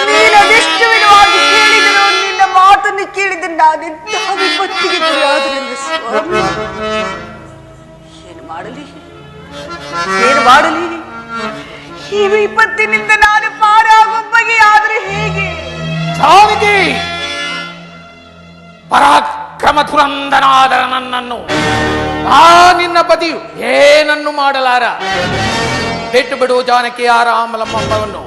ನೀನದೆಷ್ಟು ವಿಧವಾಗಿ ಕೇಳಿದನು, ನಿನ್ನ ಮಾತನ್ನು ಕೇಳಿದ ನಾನೆಂತಹ ವಿಪತ್ತಿಗೆ ಗುರಿಯಾದನೆಂದು ಸ್ವಾಮಿ. ಏನು ಮಾಡಲಿ, ಏನು ಮಾಡಲಿ? ಈ ವಿಪತ್ತಿನಿಂದ ನಾನು ಪಾರಾಗುವ ಬಗೆಯಾದರೆ ಹೇಗೆ? ಜಾನಕಿ, ಪರಾಕ್ರಮ ಧುರಂಧನಾದರ ನನ್ನನ್ನು ಆ ನಿನ್ನ ಪತಿಯು ಏನನ್ನು ಮಾಡಲಾರ. ಬಿಟ್ಟು ಬಿಡು ಜಾನಕಿ ಆ ರಾಮಲಮ್ಮವನ್ನು.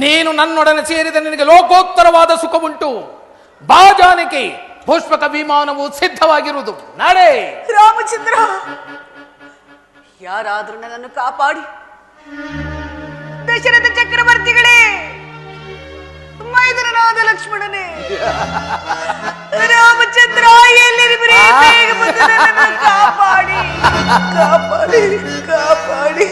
ನೀನು ನನ್ನೊಡನೆ ಸೇರಿದ ನಿನಗೆ ಲೋಕೋತ್ತರವಾದ ಸುಖವುಂಟು. ಬಾ ಜಾನಕಿ, ಪುಷ್ಪಕ ವಿಮಾನವು ಸಿದ್ಧವಾಗಿರುವುದು. ನಡೆ. ರಾಮಚಂದ್ರ, ಯಾರಾದ್ರೂ ನನ್ನನ್ನು ಕಾಪಾಡಿ. ದಶರಥ ಚಕ್ರವರ್ತಿಗಳೇ, ಮೈದರನಾದ ಲಕ್ಷ್ಮಣನೇ, ರಾಮಚಂದ್ರ ಎಲ್ಲಿರುವಿರಿ? ಬೇಗ ಬಂದು ನನ್ನನ್ನು ಕಾಪಾಡಿ, ಕಾಪಾಡಿ, ಕಾಪಾಡಿ.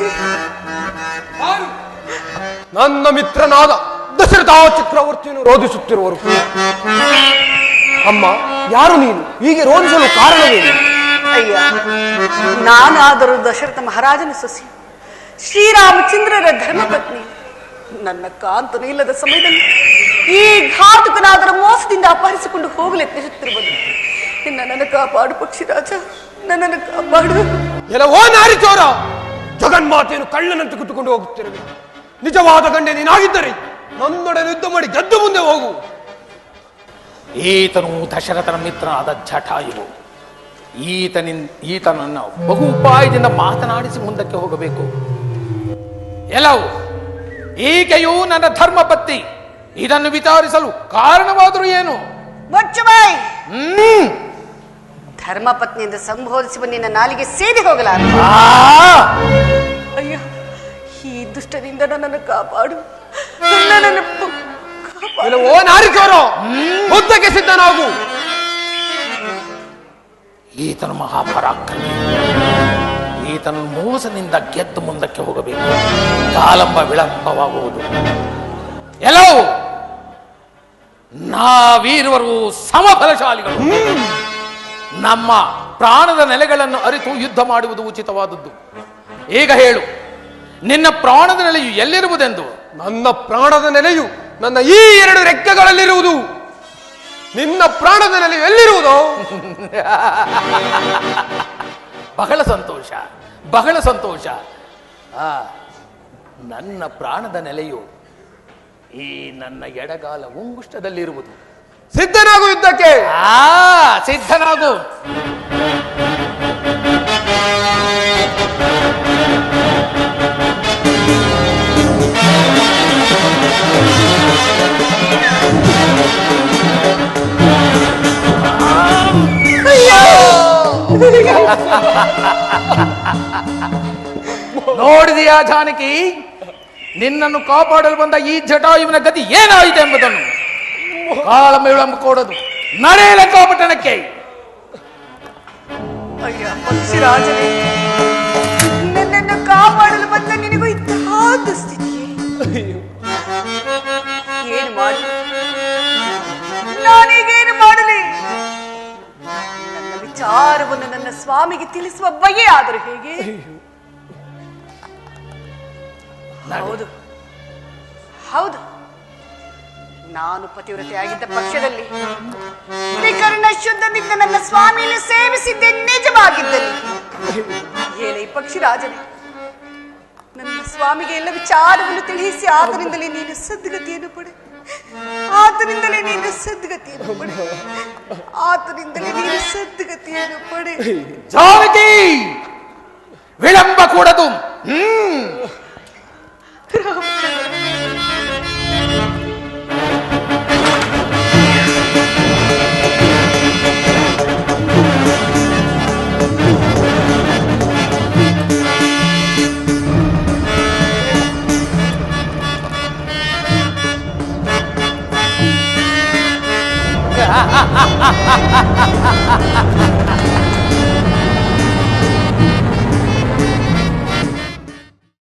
ನನ್ನ ಮಿತ್ರನಾದ ದಶರಥ ಚಕ್ರವರ್ತಿಯನ್ನು ರೋಧಿಸುತ್ತಿರುವರು. ಅಮ್ಮ, ಯಾರು ನೀನು? ಹೀಗೆ ರೋಧಿಸಲು ಕಾರಣವೇನು? ಅಯ್ಯ, ನಾನಾದರೂ ದಶರಥ ಮಹಾರಾಜನ ಸೊಸೆ, ಶ್ರೀರಾಮಚಂದ್ರರ ಧರ್ಮಪತ್ನಿ. ನನ್ನ ಕಾಂತನು ಇಲ್ಲದ ಸಮಯದಲ್ಲಿ ಈ ಘಾತಕನಾದರ ಮೋಸದಿಂದ ಅಪಹರಿಸಿಕೊಂಡು ಹೋಗಲು ಯತ್ನಿಸುತ್ತಿರುವುದು. ನನ್ನನ್ನು ಕಾಪಾಡು ಪಕ್ಷಿರಾಜ, ನನ್ನನ್ನು ಕಾಪಾಡು. ಎಲ್ಲವೋ ನಾರಿ ಚೋರ, ಜಗನ್ಮಾತೆಯನ್ನು ಕಳ್ಳನಂತೆ ಕುಟ್ಟುಕೊಂಡು ಹೋಗುತ್ತಿರುವೆ. ನಿಜವಾದ ಗಂಡೆ ನೀನಾಗಿದ್ದರೆ ನನ್ನೊಡನೆ ಯುದ್ಧ ಮಾಡಿ ಗೆದ್ದು ಮುಂದೆ ಹೋಗು. ಈತನು ದಶರಥನ ಮಿತ್ರನಾದ ಜಟಾಯುವು. ಈತನನ್ನು ಬಹು ಉಪಾಯದಿಂದ ಮಾತನಾಡಿಸಿ ಮುಂದಕ್ಕೆ ಹೋಗಬೇಕು. ಎಲ್ಲವೂ ಈಕೆಯು ನನ್ನ ಧರ್ಮಪತ್ನಿ. ಇದನ್ನು ವಿಚಾರಿಸಲು ಕಾರಣವಾದರೂ ಏನು? ಮುಚ್ಚಬಾಯಿ. ಧರ್ಮಪತ್ನಿಯಿಂದ ಸಂಬೋಧಿಸುವ ನಿನ್ನ ನಾಲಿಗೆ ಸೇದಿ ಹೋಗಲಾರ. ಅಯ್ಯ, ಈ ದುಷ್ಟದಿಂದ ನನ್ನನ್ನು ಕಾಪಾಡು, ನನ್ನನ್ನು ಕಾಪಾಡು. ಓ ನಾರಿಕೋರೋ, ಯುದ್ಧಕ್ಕೆ ಈತನ ಮೋಸದಿಂದ ಗೆದ್ದು ಮುಂದಕ್ಕೆ ಹೋಗಬೇಕು. ಕಾಲಂಬ ವಿಳಂಬವಾಗುವುದು. ಎಲ್ಲವೂ ನಾವೀರುವರು ಸಮಫಲಶಾಲಿಗಳು. ನಮ್ಮ ಪ್ರಾಣದ ನೆಲೆಗಳನ್ನು ಅರಿತು ಯುದ್ಧ ಮಾಡುವುದು ಉಚಿತವಾದದ್ದು. ಈಗ ಹೇಳು, ನಿನ್ನ ಪ್ರಾಣದ ನೆಲೆಯು ಎಲ್ಲಿರುವುದೆಂದು? ನನ್ನ ಪ್ರಾಣದ ನೆಲೆಯು ನನ್ನ ಈ 2 ರೆಕ್ಕೆಗಳಲ್ಲಿರುವುದು. ನಿನ್ನ ಪ್ರಾಣದ ನೆಲೆಯು ಎಲ್ಲಿರುವುದು? ಬಹಳ ಸಂತೋಷ, ಬಹಳ ಸಂತೋಷ. ನನ್ನ ಪ್ರಾಣದ ನೆಲೆಯು ಈ ನನ್ನ ಎಡಗಾಲ ಉಂಗುಷ್ಟದಲ್ಲಿರುವುದು. ಸಿದ್ಧನಾಗು ಯುದ್ಧಕ್ಕೆ. ಸಿದ್ಧನಾಗು. ನೋಡಿದೆಯಾ ಜಾನಕಿ, ನಿನ್ನನ್ನು ಕಾಪಾಡಲು ಬಂದ ಈ ಜಟಾಯುವಿನ ಗತಿ ಏನಾಯಿತು ಎಂಬುದನ್ನು? ಕಾಲಂಬ ವಿಳಂಬ ಕೊಡೋದು. ನಡೆ ಲಂಕಾಪಟ್ಟಣಕ್ಕೆ. ಅಯ್ಯ ಪಕ್ಷಿರಾಜನೇ, ನನ್ನನ್ನು ಕಾಪಾಡಲು ಬಂದ ನಿನಗೂ ಇಂತಹ ದುಸ್ಥಿತಿ. ಏನು ಮಾಡಿ, ನಾನೀಗೇನು ಮಾಡಲಿ? ನನ್ನ ವಿಚಾರವನ್ನು ನನ್ನ ಸ್ವಾಮಿಗೆ ತಿಳಿಸುವ ಬಗೆ ಆದರೂ ಹೇಗೆ? ಹೌದು ಹೌದು, ನಾನು ಪತಿವ್ರತೆಯಾಗಿದ್ದ ಪಕ್ಷದಲ್ಲಿ ತ್ರಿಕರ್ಣ ಶುದ್ಧದಿಂದ ನನ್ನ ಸ್ವಾಮಿಯನ್ನು ಸೇವಿಸಿದ್ದೆ ನಿಜವಾಗಿದ್ದಲ್ಲಿ, ಏನೇ ಪಕ್ಷಿರಾಜನೇ, ನನ್ನ ಸ್ವಾಮಿಗೆ ಎಲ್ಲ ವಿಚಾರವನ್ನು ತಿಳಿಸಿ ಆತನಿಂದಲೇ ನೀನು ಸದ್ಗತಿಯನ್ನು ಪಡೆ, ಆತನಿಂದಲೇ ನೀನು ಸದ್ಗತಿಯನ್ನು ಪಡೆ, ಆತನಿಂದಲೇ ನೀನು ಸದ್ಗತಿಯನ್ನು ಪಡೆ. ಜಾನಕಿ, ವಿಳಂಬ ಕೂಡದು.